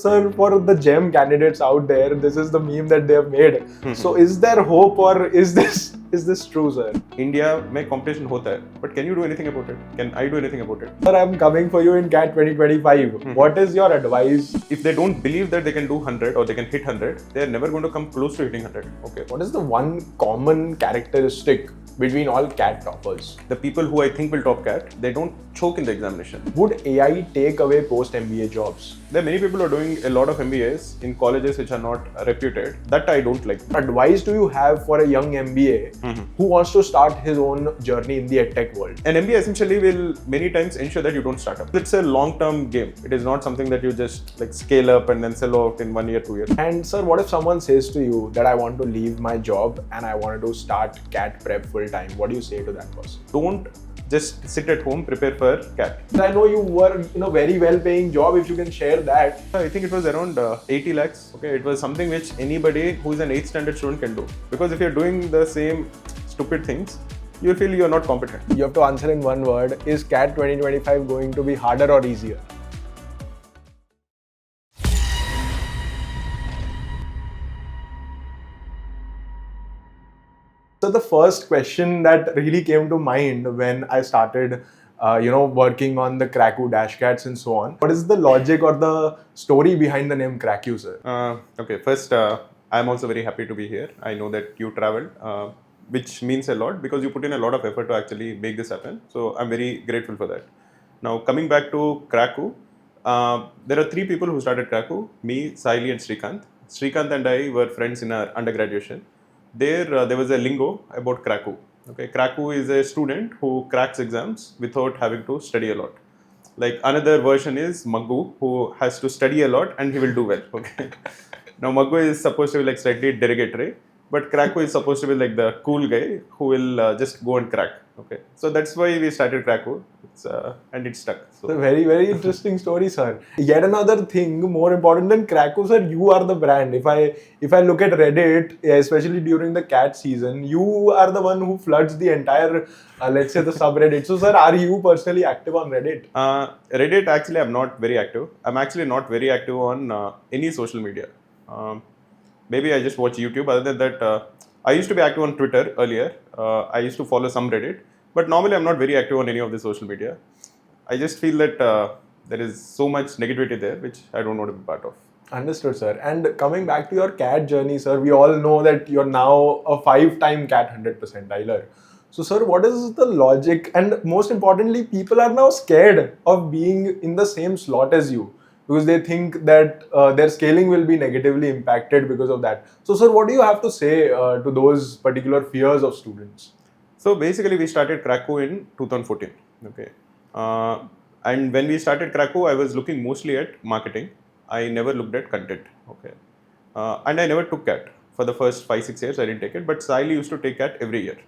sir, for the gem candidates out there, this is the meme that they have made. So is there hope, or is this true, sir? India में competition होता है, but can you do anything about it? Can I do anything about it? Sir, I'm coming for you in CAT 2025. What is your advice? If they don't believe that they can do 100 or they can hit 100, they are never going to come close to hitting 100. Okay. What is the one common characteristic between all CAT toppers? The people who I think will top CAT, they don't choke in the examination. Would AI take away post-MBA jobs? There are many people who are doing a lot of MBAs in colleges which are not reputed. That I don't like. What advice do you have for a young MBA who wants to start his own journey in the EdTech world? An MBA essentially will many times ensure that you don't start up. It's a long-term game. It is not something that you just like scale up and then sell out in 1 year, 2 years. And sir, what if someone says to you that I want to leave my job and I wanted to start CAT prep full time? What do you say to that person? Don't just sit at home, prepare for CAT. I know you were in a very well-paying job. If you can share that. I think it was around 80 lakhs. Okay, it was something which anybody who is an 8th standard student can do. Because if you're doing the same stupid things, you'll feel you're not competent. You have to answer in one word. Is CAT 2025 going to be harder or easier? So the first question that really came to mind when I started, working on the Cracku dash cats and so on. What is the logic or the story behind the name Cracku, sir? Okay, first, I'm also very happy to be here. I know that you traveled, which means a lot because you put in a lot of effort to actually make this happen. So I'm very grateful for that. Now, coming back to Cracku, there are 3 people who started Cracku, me, Saili and Srikanth. Srikanth and I were friends in our undergraduation. There was a lingo about Cracku. Okay, Cracku is a student who cracks exams without having to study a lot. Like another version is Maggu, who has to study a lot and he will do well. Okay. Now Maggu is supposed to be like slightly derogatory, but Cracku is supposed to be like the cool guy who will just go and crack. Okay, so that's why we started Cracku, and it stuck. So. It's a very, very interesting story, sir. Yet another thing more important than Cracku, sir, you are the brand. If I look at Reddit, especially during the CAT season, you are the one who floods the entire, let's say, the subreddit. So, sir, are you personally active on Reddit? Reddit, actually, I'm not very active. I'm actually not very active on any social media. Maybe I just watch YouTube. Other than that, I used to be active on Twitter earlier. I used to follow some Reddit. But normally, I'm not very active on any of the social media. I just feel that there is so much negativity there, which I don't want to be part of. Understood, sir. And coming back to your CAT journey, sir, we all know that you're now a 5-time CAT 100 percentiler. So, sir, what is the logic? And most importantly, people are now scared of being in the same slot as you, because they think that their scaling will be negatively impacted because of that. So, sir, what do you have to say to those particular fears of students? So, basically, we started Cracku in 2014. Okay. And when we started Cracku, I was looking mostly at marketing. I never looked at content. Okay. And I never took CAT. For the first 5-6 years, I didn't take it. But Saili used to take CAT every year.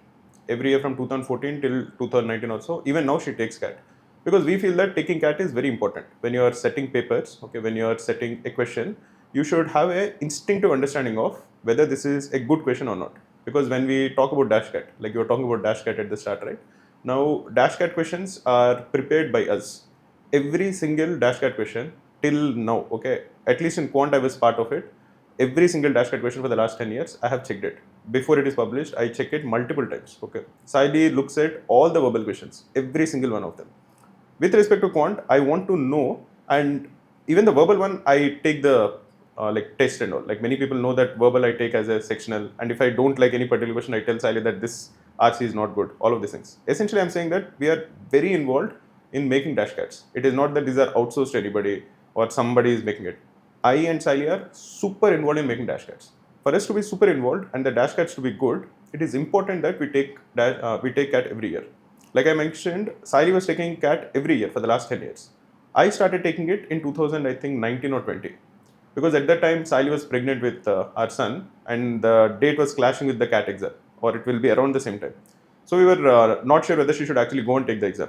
Every year from 2014 till 2019 or so. Even now, she takes CAT. Because we feel that taking CAT is very important. When you are setting papers, okay, when you are setting a question, you should have an instinctive understanding of whether this is a good question or not. Because when we talk about dash CAT, like you were talking about dash CAT at the start, right? Now, dash CAT questions are prepared by us. Every single dash CAT question till now, okay, at least in quant I was part of it. Every single dash CAT question for the last 10 years, I have checked it. Before it is published, I check it multiple times, okay. Saili looks at all the verbal questions, every single one of them. With respect to quant, I want to know, and even the verbal one, I take the test and all. Like many people know that verbal I take as a sectional, and if I don't like any particular question, I tell Saili that this RC is not good, all of these things. Essentially, I'm saying that we are very involved in making dash cats. It is not that these are outsourced to anybody or somebody is making it. I and Saili are super involved in making dash cats. For us to be super involved and the dash cats to be good, it is important that we take CAT every year. Like I mentioned, Saili was taking CAT every year for the last 10 years. I started taking it in 2019 or 20. Because at that time, Saili was pregnant with our son and the date was clashing with the CAT exam, or it will be around the same time. So we were not sure whether she should actually go and take the exam.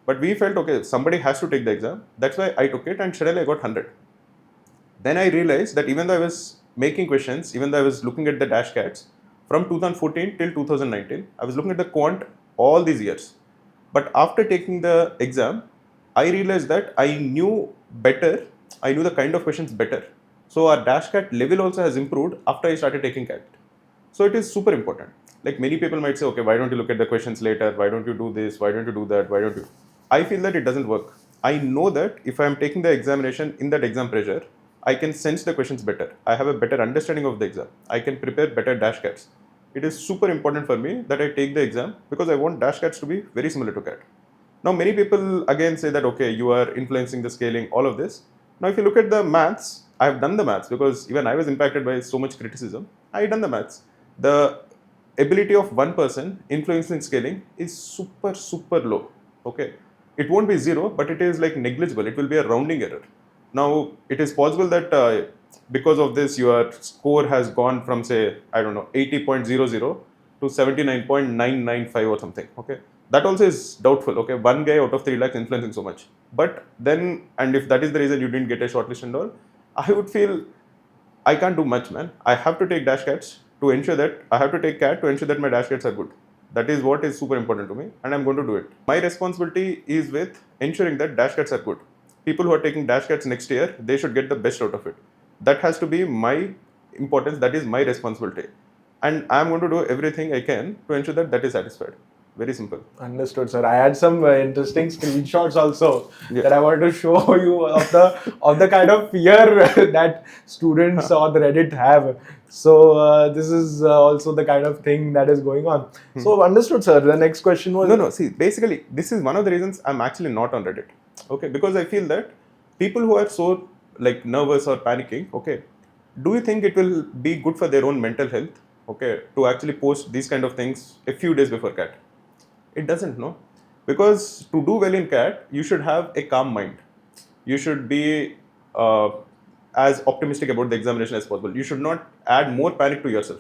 But we felt, okay, somebody has to take the exam. That's why I took it and suddenly I got 100. Then I realized that even though I was making questions, even though I was looking at the dash cats, from 2014 till 2019, I was looking at the quant all these years. But after taking the exam, I realized that I knew better I knew the kind of questions better. So our dash cat level also has improved after I started taking cat. So it is super important. Like many people might say, okay, why don't you look at the questions later? Why don't you do this? Why don't you do that? Why don't you? I feel that it doesn't work. I know that if I am taking the examination in that exam pressure, I can sense the questions better. I have a better understanding of the exam. I can prepare better dash cats. It is super important for me that I take the exam because I want dash cats to be very similar to cat. Now, many people again say that, okay, you are influencing the scaling, all of this. Now, if you look at the maths, I've done the maths because even I was impacted by so much criticism. I've done the maths. The ability of one person influencing scaling is super, super low. Okay. It won't be zero, but it is like negligible. It will be a rounding error. Now, it is possible that because of this, your score has gone from, say, I don't know, 80.00 to 79.995 or something. Okay. That also is doubtful. Okay. One guy out of 3 lakhs influencing so much. But then, and if that is the reason you didn't get a shortlist and all, I would feel I can't do much, man. I have to take dash cats to ensure that I have to take cat to ensure that my dash cats are good. That is what is super important to me, and I'm going to do it. My responsibility is with ensuring that dash cats are good. People who are taking dash cats next year, they should get the best out of it. That has to be my importance. That is my responsibility, and I'm going to do everything I can to ensure that that is satisfied. Very simple. Understood, sir. I had some interesting screenshots also Yeah. that I wanted to show you of the kind of fear that students on the Reddit have. So this is also the kind of thing that is going on. So understood, sir. The next question was No. See, basically, this is one of the reasons I'm actually not on Reddit. Okay, because I feel that people who are so like nervous or panicking, okay, do you think it will be good for their own mental health, okay, to actually post these kind of things a few days before CAT? It doesn't, no, because to do well in CAT, you should have a calm mind. You should be as optimistic about the examination as possible. You should not add more panic to yourself.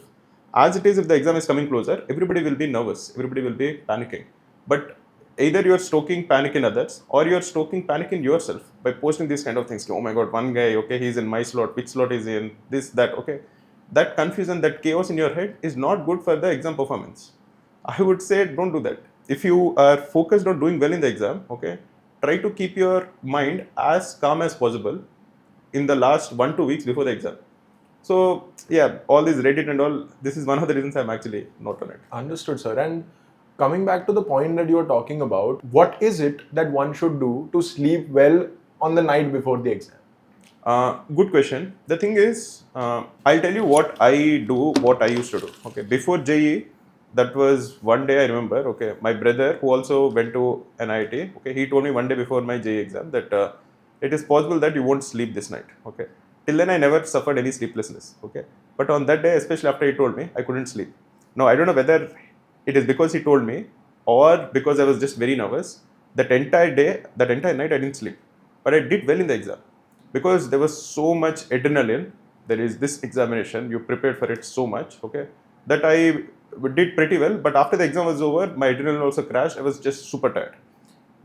As it is, if the exam is coming closer, everybody will be nervous, everybody will be panicking. But either you're stoking panic in others or you're stoking panic in yourself by posting these kind of things. Oh my god, one guy, okay, he's in my slot, which slot is in, this, that, okay. That confusion, that chaos in your head is not good for the exam performance. I would say don't do that. If you are focused on doing well in the exam, okay, try to keep your mind as calm as possible in the last 1-2 weeks before the exam. So yeah, all this Reddit and all, this is one of the reasons I'm actually not on it. understood, sir. And coming back to the point that you were talking about, what is it that one should do to sleep well on the night before the exam? Good question. The thing is, I'll tell you what I do, what I used to do. Okay, before JE, that was one day I remember. Okay, my brother who also went to an IIT. Okay, he told me one day before my JE exam that it is possible that you won't sleep this night. Okay, till then I never suffered any sleeplessness. Okay, but on that day, especially after he told me, I couldn't sleep. Now I don't know whether it is because he told me or because I was just very nervous. That entire day, that entire night, I didn't sleep, but I did well in the exam. Because there was so much adrenaline, there is this examination, you prepared for it so much, okay, that I did pretty well. But after the exam was over, my adrenaline also crashed. I was just super tired.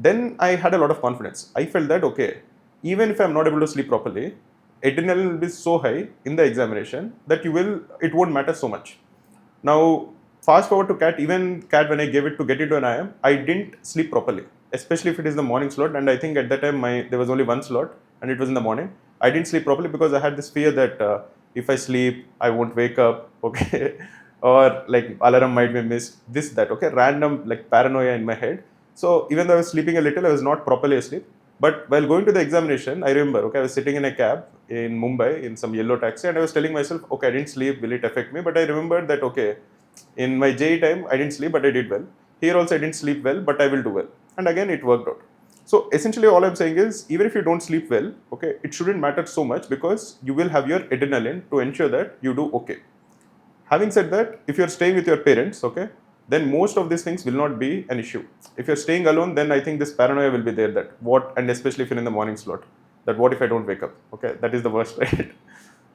Then I had a lot of confidence. I felt that, okay, even if I'm not able to sleep properly, adrenaline will be so high in the examination that it won't matter so much. Now, fast forward to CAT, even CAT when I gave it to get into an IIM, I didn't sleep properly, especially if it is the morning slot. And I think at that time there was only one slot and it was in the morning. I didn't sleep properly because I had this fear that if I sleep, I won't wake up, okay, or like alarm might be missed, this, that, okay, random like paranoia in my head. So even though I was sleeping a little, I was not properly asleep. But while going to the examination, I remember, okay, I was sitting in a cab in Mumbai in some yellow taxi and I was telling myself, okay, I didn't sleep, will it affect me? But I remembered that, okay, in my JE time, I didn't sleep, but I did well. Here also, I didn't sleep well, but I will do well. And again, it worked out. So essentially, all I'm saying is, even if you don't sleep well, okay, it shouldn't matter so much because you will have your adrenaline to ensure that you do okay. Having said that, if you're staying with your parents, okay, then most of these things will not be an issue. If you're staying alone, then I think this paranoia will be there that what, and especially if you're in the morning slot, that what if I don't wake up? Okay, that is the worst, right?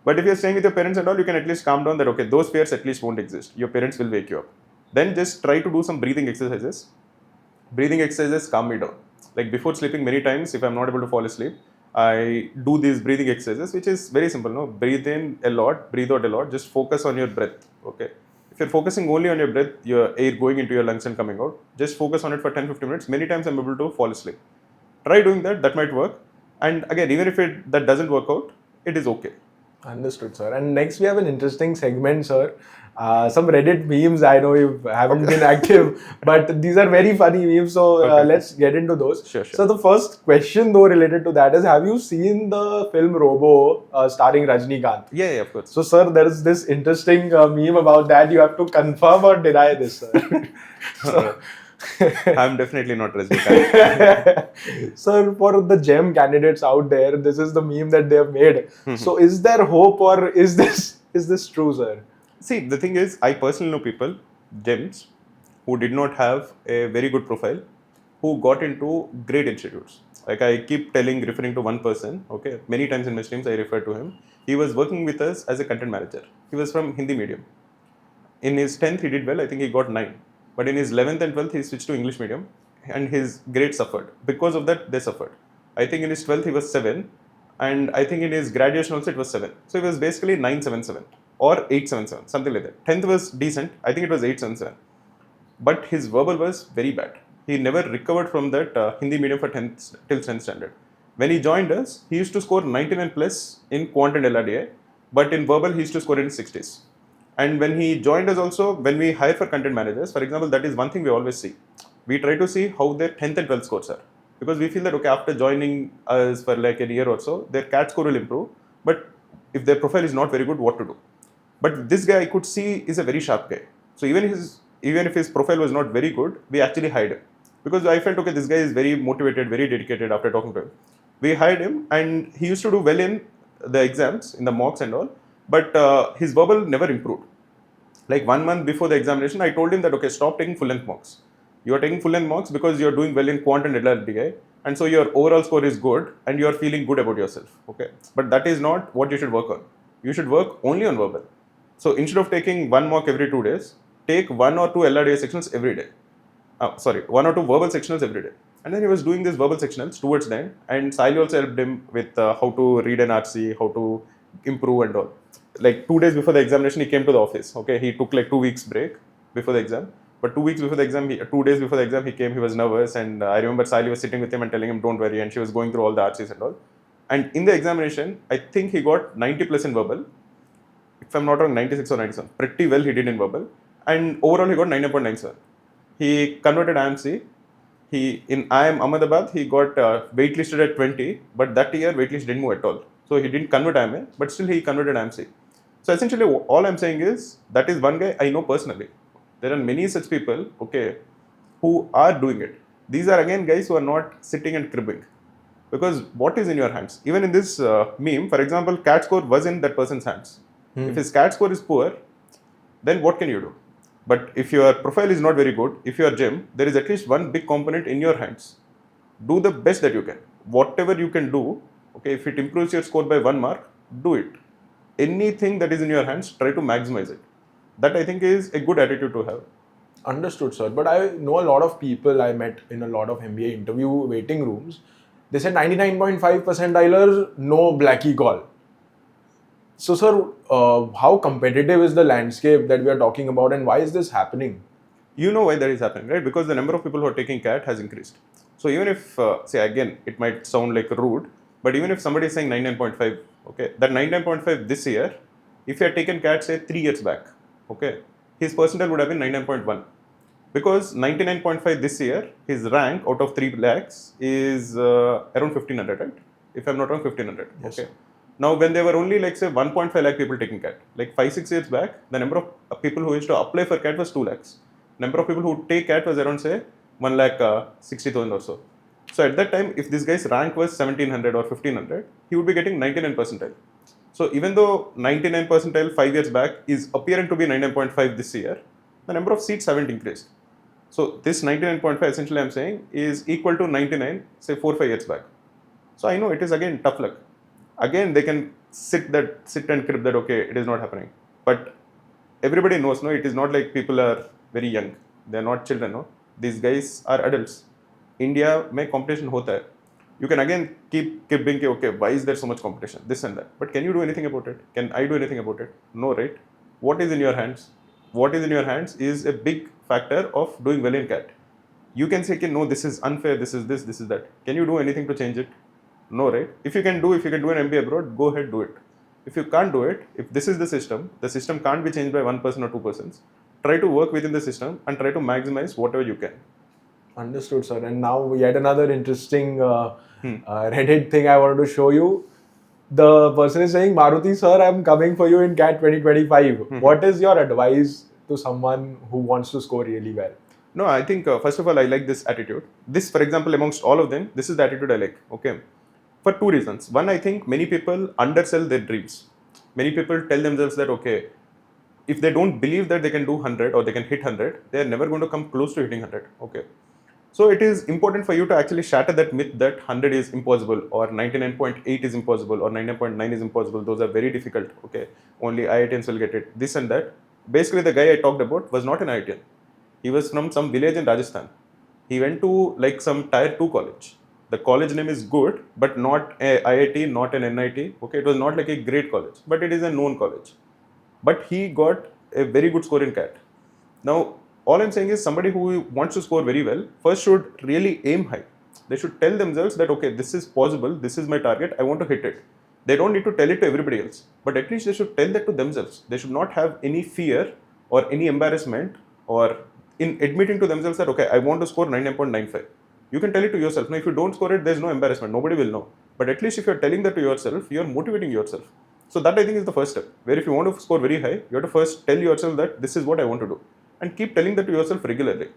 But if you're staying with your parents and all, you can at least calm down that, okay, those fears at least won't exist. Your parents will wake you up. Then just try to do some breathing exercises. Breathing exercises calm me down. Like before sleeping, many times, if I'm not able to fall asleep, I do these breathing exercises, which is very simple. No, breathe in a lot, breathe out a lot. Just focus on your breath. Okay. If you're focusing only on your breath, your air going into your lungs and coming out, just focus on it for 10-15 minutes. Many times I'm able to fall asleep. Try doing that. That might work. And again, even if that doesn't work out, it is okay. Understood, sir. And next we have an interesting segment, sir. Some Reddit memes. I know you haven't been active, but these are very funny memes. So Okay. let's get into those. Sure, sure. So the first question, though, related to that is: have you seen the film Robo starring Rajnikant? Yeah, of course. So, sir, there is this interesting meme about that. You have to confirm or deny this, sir. So, I'm definitely not Rajnikant. sir, for the gem candidates out there, this is the meme that they have made. So, is there hope, or is this true, sir? See, the thing is, I personally know people, gems, who did not have a very good profile, who got into great institutes. Like I keep referring to one person, okay, many times in my streams I refer to him. He was working with us as a content manager. He was from Hindi medium. In his 10th, he did well, I think he got 9. But in his 11th and 12th, he switched to English medium and his grades suffered. Because of that, they suffered. I think in his 12th, he was 7. And I think in his graduation also, it was 7. So he was basically 977 or 877, something like that. 10th was decent. I think it was 877. But his verbal was very bad. He never recovered from that Hindi medium for 10th till 10th standard. When he joined us, he used to score 99 plus in quant and LRDI, but in verbal, he used to score in 60s. And when he joined us also, when we hire for content managers, for example, that is one thing we always see. We try to see how their 10th and 12th scores are. Because we feel that, okay, after joining us for like a year or so, their CAT score will improve. But if their profile is not very good, what to do? But this guy I could see is a very sharp guy. So even if his profile was not very good, we actually hired him. Because I felt, okay, this guy is very motivated, very dedicated after talking to him. We hired him and he used to do well in the exams, in the mocks and all. But his verbal never improved. Like 1 month before the examination, I told him that, okay, stop taking full length mocks. You are taking full length mocks because you are doing well in quant and LRDI. And so your overall score is good and you are feeling good about yourself. Okay. But that is not what you should work on. You should work only on verbal. So instead of taking 1 mock every 2 days, take 1 or 2 LRDI sectionals every day. 1 or 2 verbal sectionals every day. And then he was doing these verbal sectionals towards the end. And Sally also helped him with how to read an RC, how to improve and all. Like 2 days before the examination, he came to the office. Okay, he took like 2 weeks break before the exam. But 2 weeks before the exam, 2 days before the exam, he came. He was nervous, and I remember Sally was sitting with him and telling him, "Don't worry." And she was going through all the RCs and all. And in the examination, I think he got 90 plus in verbal. If I'm not wrong, 96 or 97. Pretty well he did in verbal. And overall, he got 99.97. He converted IIM-C. In IIM Ahmedabad, he got waitlisted at 20, but that year waitlist didn't move at all. So he didn't convert IIM-A, but still he converted IIM-C. So essentially, all I'm saying is that is one guy I know personally. There are many such people, okay, who are doing it. These are again guys who are not sitting and cribbing. Because what is in your hands? Even in this meme, for example, CAT score was in that person's hands. If his CAT score is poor, then what can you do? But if your profile is not very good, if you are gem, there is at least one big component in your hands. Do the best that you can. Whatever you can do, okay, if it improves your score by 1 mark, do it. Anything that is in your hands, try to maximize it. That I think is a good attitude to have. Understood, sir. But I know a lot of people I met in a lot of MBA interview waiting rooms. They said 99.5 percentiler, no blackie call. So, sir, how competitive is the landscape that we are talking about, and why is this happening? You know why that is happening, right? Because the number of people who are taking CAT has increased. So even if, say again, it might sound like rude, but even if somebody is saying 99.5, okay, that 99.5 this year, if you had taken CAT, say 3 years back, okay, his percentile would have been 99.1. Because 99.5 this year, his rank out of 3 lakhs is around 1500, right? If I'm not wrong, 1500. Yes. Okay. Now, when there were only like say 1.5 lakh people taking CAT, like 5-6 years back, the number of people who used to apply for CAT was 2 lakhs. Number of people who take CAT was around say 1 lakh 60,000 or so. So at that time, if this guy's rank was 1700 or 1500, he would be getting 99 percentile. So even though 99 percentile 5 years back is appearing to be 99.5 this year, the number of seats haven't increased. So this 99.5 essentially I'm saying is equal to 99, say 4-5 years back. So I know it is again tough luck. Again, they can sit and crib that, okay, it is not happening. But everybody knows, no, it is not like people are very young. They are not children, no. These guys are adults. India mein competition hota hai. You can again keep being, okay, why is there so much competition? This and that. But can you do anything about it? Can I do anything about it? No, right? What is in your hands? What is in your hands is a big factor of doing well in CAT. You can say, okay, no, this is unfair, this is this is that. Can you do anything to change it? No, right? If you can do an MBA abroad, go ahead, do it. If you can't do it, if this is the system can't be changed by one person or two persons. Try to work within the system and try to maximize whatever you can. Understood, sir. And now yet another interesting Reddit thing I wanted to show you. The person is saying, Maruti sir, I'm coming for you in CAT 2025. What is your advice to someone who wants to score really well? No, I think first of all, I like this attitude. This, for example, amongst all of them, this is the attitude I like. Okay, for two reasons. One, I think many people undersell their dreams. Many people tell themselves that okay, if they don't believe that they can do 100 or they can hit 100, they are never going to come close to hitting 100. Okay. So it is important for you to actually shatter that myth that 100 is impossible or 99.8 is impossible or 99.9 is impossible. Those are very difficult. Okay. Only IITians will get it. This and that. Basically, the guy I talked about was not an IITian. He was from some village in Rajasthan. He went to like some tier 2 college. The college name is good, but not a IIT, not an NIT. Okay. It was not like a great college, but it is a known college. But he got a very good score in CAT. Now, all I'm saying is somebody who wants to score very well first should really aim high. They should tell themselves that, okay, this is possible, this is my target, I want to hit it. They don't need to tell it to everybody else, but at least they should tell that to themselves. They should not have any fear or any embarrassment or in admitting to themselves that, okay, I want to score 99.95. You can tell it to yourself. Now, if you don't score it, there's no embarrassment, nobody will know. But at least if you're telling that to yourself, you're motivating yourself. So that I think is the first step, where if you want to score very high, you have to first tell yourself that this is what I want to do. And keep telling that to yourself regularly.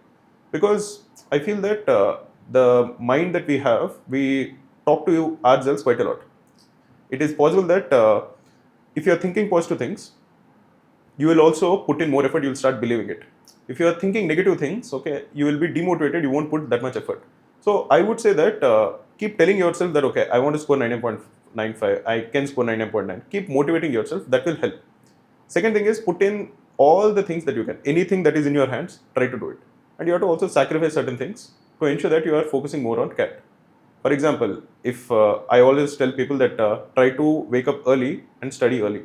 Because I feel that the mind that we have, we talk to ourselves quite a lot. It is possible that if you are thinking positive things, you will also put in more effort, you will start believing it. If you are thinking negative things, okay, you will be demotivated, you won't put that much effort. So I would say that keep telling yourself that, okay, I want to score 99.95, I can score 99.9. Keep motivating yourself, that will help. Second thing is put in all the things that you can. Anything that is in your hands, try to do it. And you have to also sacrifice certain things to ensure that you are focusing more on CAT. For example, if I always tell people that try to wake up early and study early.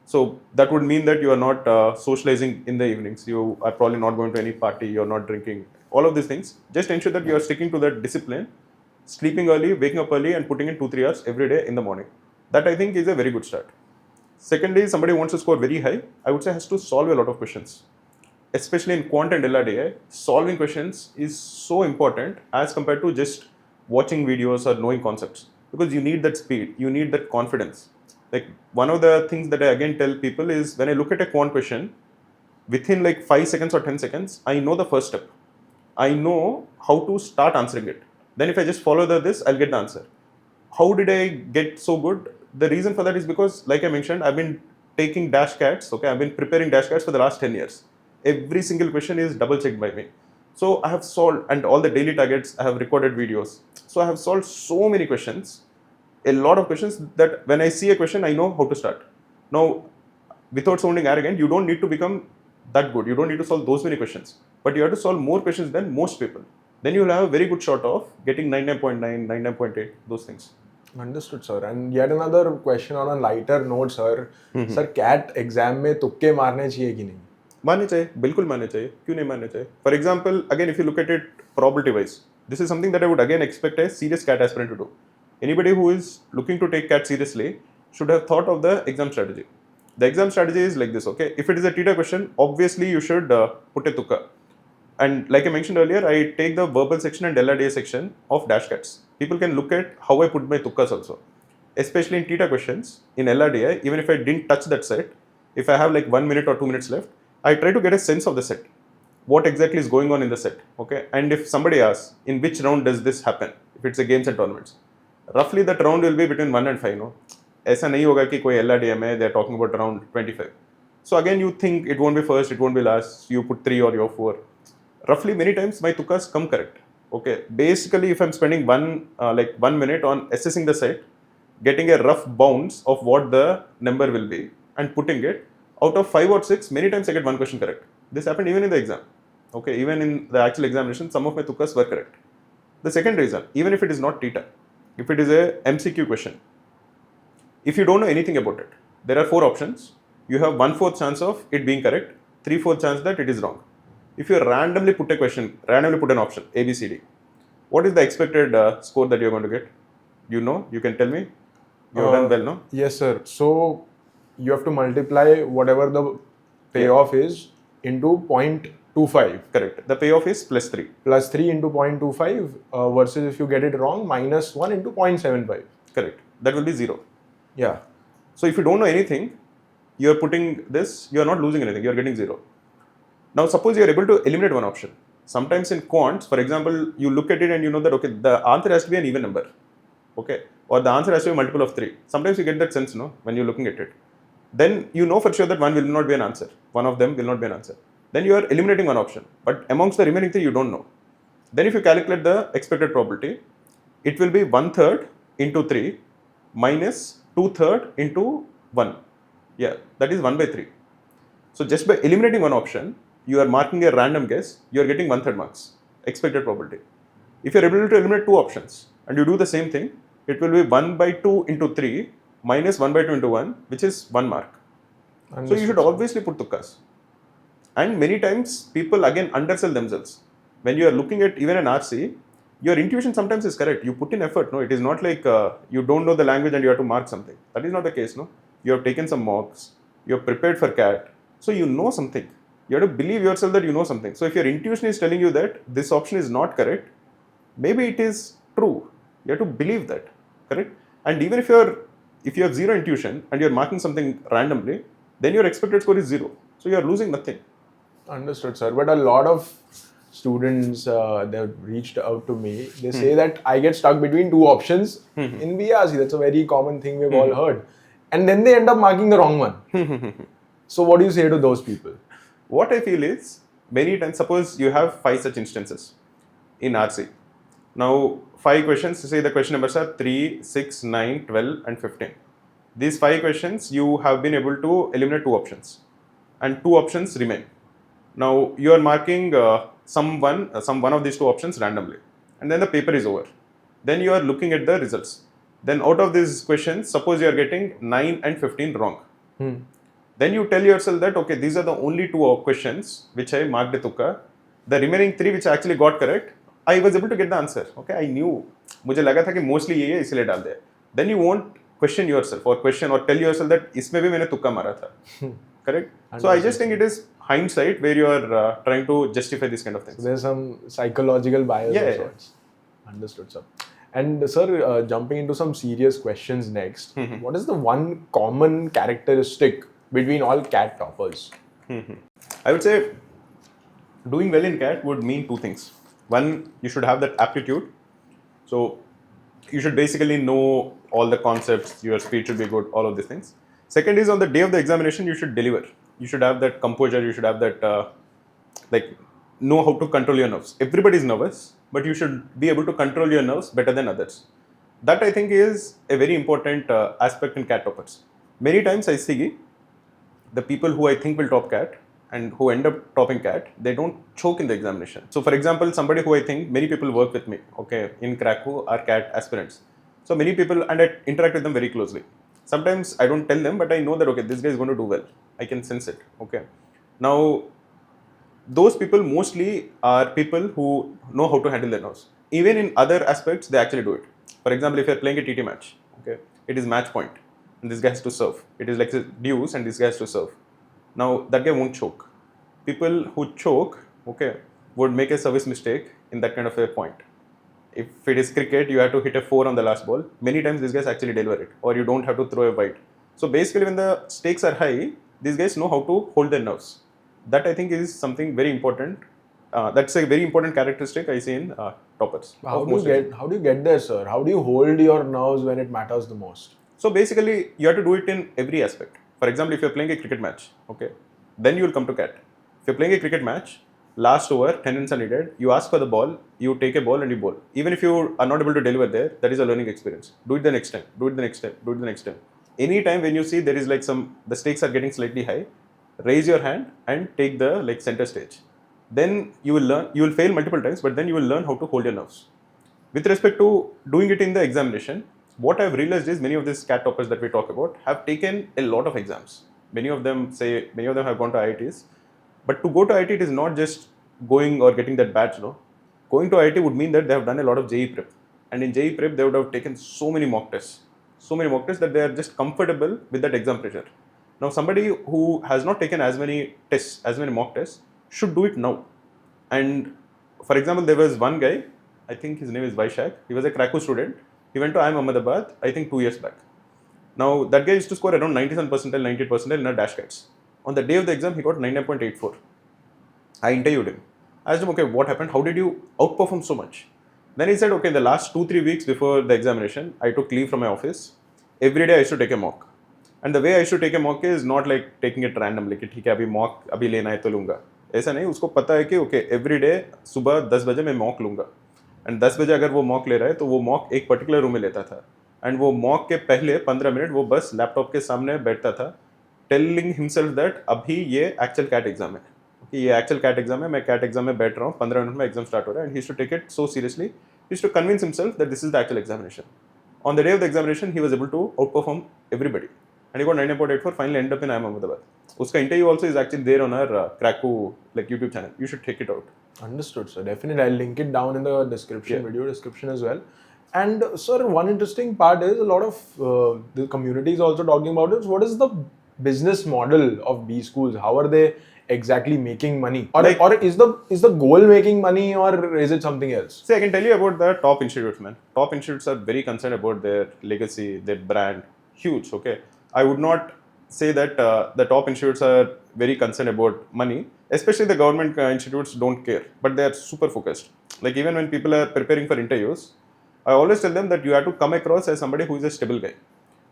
So that would mean that you are not socializing in the evenings. You are probably not going to any party, you're not drinking, all of these things. Just ensure that you are sticking to that discipline, sleeping early, waking up early and putting in 2-3 hours every day in the morning. That I think is a very good start. Secondly, somebody wants to score very high, I would say has to solve a lot of questions. Especially in quant and LRDI, solving questions is so important as compared to just watching videos or knowing concepts. Because you need that speed, you need that confidence. Like one of the things that I again tell people is when I look at a quant question, within like 5 seconds or 10 seconds, I know the first step. I know how to start answering it. Then if I just follow this, I'll get the answer. How did I get so good? The reason for that is because, like I mentioned, I've been taking dash cats, okay, I've been preparing dash cats for the last 10 years. Every single question is double checked by me. So I have solved, and all the daily targets, I have recorded videos. So I have solved so many questions, a lot of questions that when I see a question, I know how to start. Now, without sounding arrogant, you don't need to become that good. You don't need to solve those many questions, but you have to solve more questions than most people. Then you will have a very good shot of getting 99.9, 99.8, those things. Understood, sir. And yet another question on a lighter note, sir. Sir, CAT exam में तुक्के मारने चाहिए कि नहीं? मारने चाहिए, बिल्कुल मारने चाहिए. क्यों नहीं मारने चाहिए? For example, again, if you look at it probability wise, this is something that I would again expect a serious CAT aspirant to do. Anybody who is looking to take CAT seriously should have thought of the exam strategy. The exam strategy is like this, okay? If it is a TETA question, obviously you should put a tukka. And like I mentioned earlier, I take the verbal section and LRDA section of dash cats. People can look at how I put my tukkas also. Especially in TETA questions, in LRDA, even if I didn't touch that set, if I have like 1 minute or 2 minutes left, I try to get a sense of the set. What exactly is going on in the set, okay? And if somebody asks, in which round does this happen? If it's a games and tournaments, roughly that round will be between 1 and 5, no? ऐसा नहीं होगा कि कोई LRDA में they are talking about around 25. So again, you think it won't be first, it won't be last, you put 3 or your 4. Roughly many times my tukkas come correct. Okay, basically if I'm spending 1 minute on assessing the set, getting a rough bounds of what the number will be and putting it, out of 5 or 6, many times I get one question correct. This happened even in the exam. Okay, even in the actual examination, some of my tukkas were correct. The second reason, even if it is not TETA, if it is a MCQ question, if you don't know anything about it, there are 4 options. You have 1/4 chance of it being correct, 3/4 chance that it is wrong. If you randomly put a question, randomly put an option, A, B, C, D, what is the expected score that you're going to get? You know, you can tell me. You have done well, no? Yes, sir. So you have to multiply whatever the payoff is into 0.25 Correct. The payoff is plus 3. plus 3 into 0.25 versus if you get it wrong, minus 1 into 0.75. Correct. That will be 0. Yeah. So if you don't know anything, you are putting this, you are not losing anything, you are getting 0. Now suppose you are able to eliminate one option. Sometimes in quants, for example, you look at it and you know that, okay, the answer has to be an even number. Okay. Or the answer has to be a multiple of 3. Sometimes you get that sense, no, when you're looking at it. Then you know for sure that one will not be an answer. One of them will not be an answer. Then you are eliminating one option. But amongst the remaining 3, you don't know. Then if you calculate the expected probability, it will be 1/3 into 3 minus 2/3 into 1. Yeah, that is 1/3. So just by eliminating one option, you are marking a random guess, you are getting 1/3 marks, expected probability. If you are able to eliminate 2 options and you do the same thing, it will be 1/2 into 3 minus 1/2 into 1, which is 1 mark. So you should obviously put tukkas. And many times people again undersell themselves. When you are looking at even an RC, your intuition sometimes is correct. You put in effort. No, it is not like you don't know the language and you have to mark something. That is not the case. No, you have taken some mocks. You have prepared for CAT, so you know something. You have to believe yourself that you know something. So if your intuition is telling you that this option is not correct, maybe it is true. You have to believe that, correct? And even if you have zero intuition and you're marking something randomly, then your expected score is 0. So you are losing nothing. Understood, sir. But a lot of students they've reached out to me. They say that I get stuck between 2 options in VARC. That's a very common thing we've all heard. And then they end up marking the wrong one. So what do you say to those people? What I feel is, many times, suppose you have 5 such instances in RC. Now, 5 questions, say the question numbers are 3, 6, 9, 12 and 15. These 5 questions, you have been able to eliminate 2 options and 2 options remain. Now, you are marking some one of these 2 options randomly and then the paper is over. Then you are looking at the results. Then out of these questions, suppose you are getting 9 and 15 wrong. Then you tell yourself that, okay, these are the only 2 questions which I marked a tukka. The remaining 3 which I actually got correct, I was able to get the answer. Okay, I knew. मुझे लगा था कि mostly ये है इसलिए डाल दिया. Then you won't question yourself or tell yourself that इसमें भी मैंने तुक्का मारा था. Correct? So I just think it is hindsight where you are trying to justify this kind of things. So there's some psychological bias of sorts. Understood, sir. And sir, jumping into some serious questions next, what is the one common characteristic between all CAT toppers? I would say doing well in CAT would mean 2 things. One, you should have that aptitude. So you should basically know all the concepts, your speech should be good, all of these things. Second is on the day of the examination, you should deliver. You should have that composure, you should have that, know how to control your nerves. Everybody is nervous, but you should be able to control your nerves better than others. That I think is a very important aspect in CAT toppers. Many times I see the people who I think will top CAT and who end up topping CAT, they don't choke in the examination. So for example, somebody who I think many people work with me, okay, in Cracku are CAT aspirants. So many people, and I interact with them very closely. Sometimes I don't tell them, but I know that, okay, this guy is going to do well. I can sense it, okay. Now, those people mostly are people who know how to handle their nerves. Even in other aspects, they actually do it. For example, if you're playing a TT match, okay, it is match point, and this guy has to serve. It is like deuce, and this guy has to serve. Now, that guy won't choke. People who choke, okay, would make a service mistake in that kind of a point. If it is cricket, you have to hit a 4 on the last ball. Many times these guys actually deliver it, or you don't have to throw a wide. So basically, when the stakes are high, these guys know how to hold their nerves. That I think is something very important. That's a very important characteristic I see in toppers. How do you get there, sir? How do you hold your nerves when it matters the most? So basically, you have to do it in every aspect. For example, if you're playing a cricket match, okay, then you will come to CAT. If you're playing a cricket match, last over, 10 runs are needed, you ask for the ball, you take a ball and you bowl. Even if you are not able to deliver there, that is a learning experience. Do it the next time, do it the next time, do it the next time. Any time when you see there is like the stakes are getting slightly high, raise your hand and take the center stage. Then you will learn, you will fail multiple times, but then you will learn how to hold your nerves. With respect to doing it in the examination, what I've realized is many of these CAT toppers that we talk about have taken a lot of exams. Many of them have gone to IITs. But to go to IIT, it is not just going or getting that badge, no. Going to IIT would mean that they have done a lot of JEE prep. and in JEE prep they would have taken so many mock tests that they are just comfortable with that exam pressure. Now somebody who has not taken as many tests, as many mock tests, should do it now. And for example, there was one guy, I think his name is Vaishak, he was a Cracku student. He went to IIM Ahmedabad, I think 2 years back. Now that guy used to score around 97 percentile, 98 percentile in a dash cats. On the day of the exam, he got 99.84. I interviewed him. I asked him, okay, what happened? How did you outperform so much? Then he said, okay, the last 2-3 weeks before the examination, I took leave from my office. Every day I used to take a mock. And the way I used to take a mock is not like taking it randomly, कि ठीक है अभी mock अभी लेना है तो लूँगा. ऐसा नहीं, उसको पता है कि okay, every day सुबह 10 बजे मैं mock लूँगा. And 10 बजे अगर वो mock ले रहा है तो वो mock एक particular रूम में लेता था. And वो mock के पहले 15 मिनट वो बस लैपटॉप के सामने बैठता था, telling himself that अभी ये actual CAT exam है. ये actual CAT exam है, मैं CAT exam में बैठ रहा हूँ, 15 मिनट में exam start हो रहा है. And he used to take it so seriously. He used to convince himself that this is the actual examination. On the day of the examination, he was able to outperform everybody. And he got 99.84, finally ended up in IIM Ahmedabad. Uska interview also is actually there on our Cracku like YouTube channel. You should check it out. Understood, sir. Definitely, I'll link it down in the description, video description as well. And sir, one interesting part is a lot of the community is also talking about is what is the business model of B schools? How are they exactly making money? Or, Like- or is the goal making money, or is it something else? See, I can tell you about the top institutes, man. Top institutes are very concerned about their legacy, their brand. Huge, okay? I would not say that the top institutes are very concerned about money. Especially the government institutes don't care, but they are super focused. Like even when people are preparing for interviews, I always tell them that you have to come across as somebody who is a stable guy,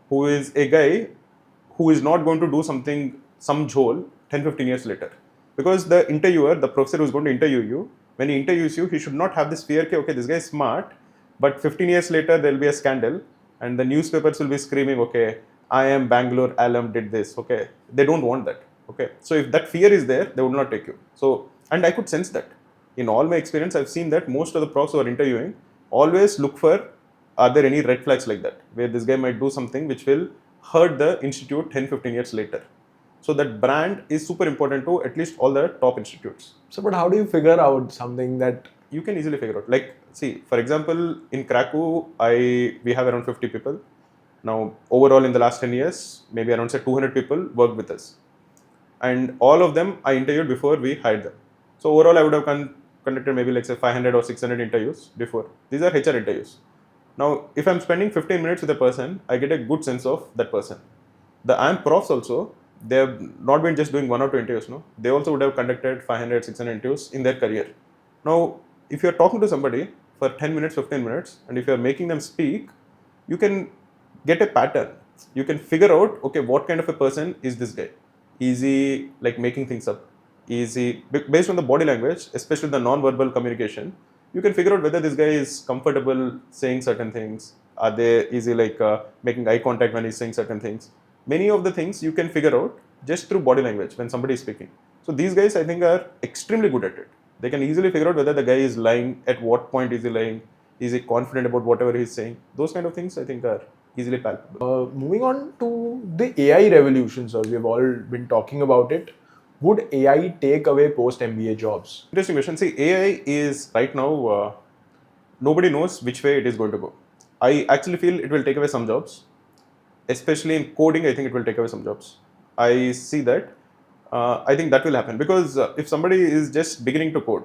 who is a guy who is not going to do something, some jhol 10-15 years later. Because the interviewer, the professor who is going to interview you, when he interviews you, he should not have this fear, okay, this guy is smart, but 15 years later there will be a scandal and the newspapers will be screaming, okay, IIM Bangalore alum did this, okay. They don't want that, okay. So if that fear is there, they would not take you. So, and I could sense that. In all my experience, I've seen that most of the profs who are interviewing always look for, are there any red flags like that, where this guy might do something which will hurt the institute 10-15 years later. So that brand is super important to at least all the top institutes. So, but how do you figure out something that You can easily figure out. Like, see, for example, in Cracku, we have around 50 people. Now, overall in the last 10 years, maybe around say 200 people work with us. And all of them I interviewed before we hired them. So overall, I would have conducted maybe like say 500 or 600 interviews before. These are HR interviews. Now, if I'm spending 15 minutes with a person, I get a good sense of that person. The IIM profs also, they have not been just doing 1 or 2 interviews, no? They also would have conducted 500, 600 interviews in their career. Now, if you're talking to somebody for 10 minutes, 15 minutes, and if you're making them speak, you can get a pattern. You can figure out, okay, what kind of a person is this guy? Is he like making things up? Is he, based on the body language, especially the non-verbal communication, you can figure out whether this guy is comfortable saying certain things. Is he like making eye contact when he's saying certain things? Many of the things you can figure out just through body language when somebody is speaking. So these guys, I think, are extremely good at it. They can easily figure out whether the guy is lying, at what point is he lying, is he confident about whatever he's saying. Those kind of things, I think, are easily palpable. moving on to the AI revolution, sir, we've all been talking about it. Would AI take away post-MBA jobs? Interesting question. See, AI is right now, nobody knows which way it is going to go. I actually feel it will take away some jobs. Especially in coding, I think it will take away some jobs. I see that. I think that will happen because if somebody is just beginning to code,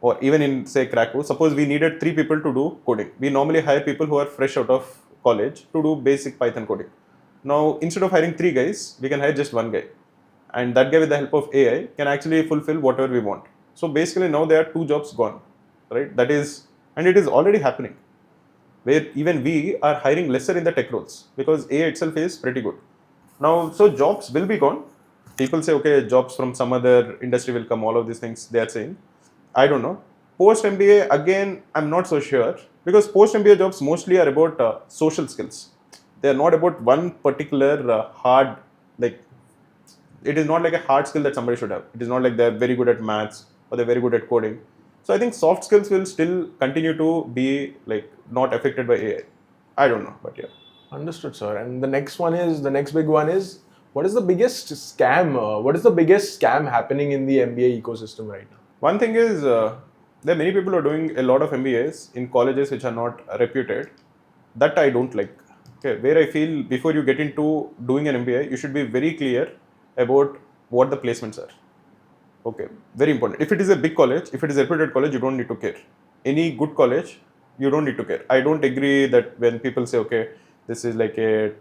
or even in say Cracku, suppose we needed 3 people to do coding. We normally hire people who are fresh out of college to do basic Python coding. Now, instead of hiring 3 guys, we can hire just 1 guy. And that guy with the help of AI can actually fulfill whatever we want. So basically now there are 2 jobs gone, right? That is, and it is already happening, where even we are hiring lesser in the tech roles because AI itself is pretty good. Now, so jobs will be gone. People say, okay, jobs from some other industry will come, all of these things they are saying. I don't know. Post-MBA, again, I'm not so sure because post-MBA jobs mostly are about social skills. They are not about one particular hard, like, it is not like a hard skill that somebody should have. It is not like they're very good at maths or they're very good at coding. So I think soft skills will still continue to be like not affected by AI. I don't know, but yeah. Understood, sir. And the next big one is, what is the biggest scam? What is the biggest scam happening in the MBA ecosystem right now? One thing is, there are many people who are doing a lot of MBAs in colleges which are not reputed. That I don't like. Okay, where I feel before you get into doing an MBA, you should be very clear about what the placements are. Okay, very important. If it is a big college, if it is a reputed college, you don't need to care. Any good college, you don't need to care. I don't agree that when people say, okay, this is like a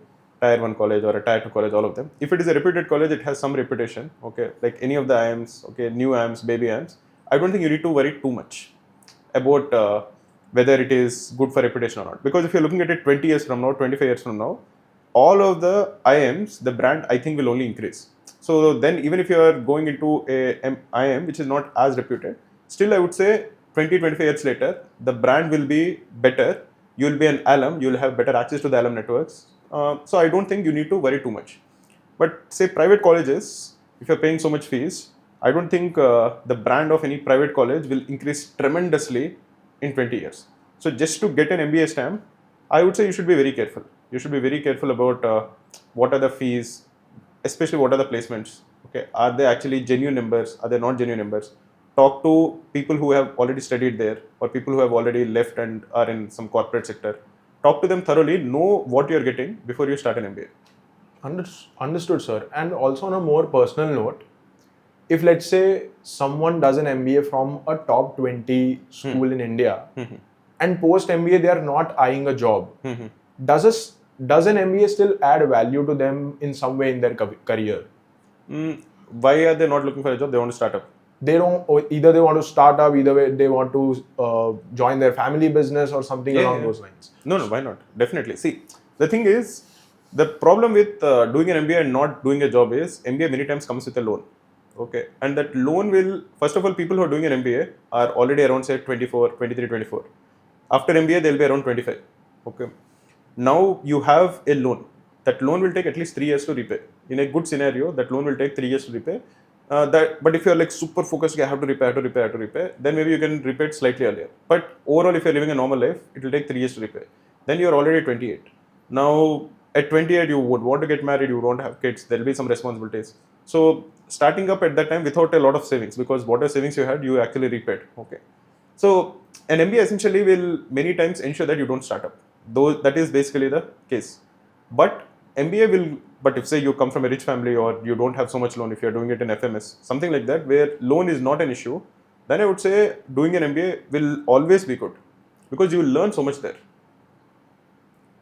tier 1 college or a tier 2 college, all of them. If it is a reputed college, it has some reputation. Okay, like any of the IIMs, okay, new IIMs, baby IIMs. I don't think you need to worry too much about whether it is good for reputation or not. Because if you're looking at it 20 years from now, 25 years from now, all of the IIMs, the brand, I think will only increase. So then even if you are going into a IIM which is not as reputed, still I would say 20, 25 years later, the brand will be better. You will be an alum, you will have better access to the alum networks. So I don't think you need to worry too much. But say private colleges, if you're paying so much fees, I don't think the brand of any private college will increase tremendously in 20 years. So just to get an MBA stamp, I would say you should be very careful. You should be very careful about what are the fees, especially what are the placements. Okay, are they actually genuine numbers? Are they not genuine numbers? Talk to people who have already studied there or people who have already left and are in some corporate sector. Talk to them thoroughly, know what you're getting before you start an MBA. Understood, sir. And also on a more personal note, if let's say someone does an MBA from a top 20 school in India and post MBA they are not eyeing a job, does an MBA still add value to them in some way in their career? Why are they not looking for a job? They want to start up. They don't, or either they want to start up, either way they want to join their family business or something along those lines. No, why not? Definitely. See, the thing is, the problem with doing an MBA and not doing a job is MBA many times comes with a loan. Okay, and that loan will, first of all, people who are doing an MBA are already around say 24, 23, 24. After MBA, they'll be around 25. Okay, now you have a loan. That loan will take at least 3 years to repay. In a good scenario, that loan will take 3 years to repay. But if you're like super focused, I have to repay, then maybe you can repay it slightly earlier. But overall, if you're living a normal life, it will take 3 years to repay. Then you're already 28. Now, at 28, you would want to get married, you want to have kids, there will be some responsibilities. So, starting up at that time without a lot of savings, because whatever savings you had, you actually repaid. Okay. So, an MBA essentially will many times ensure that you don't start up. Though that is basically the case. But MBA will, but if say you come from a rich family or you don't have so much loan, if you're doing it in FMS, something like that, where loan is not an issue, then I would say doing an MBA will always be good because you will learn so much there.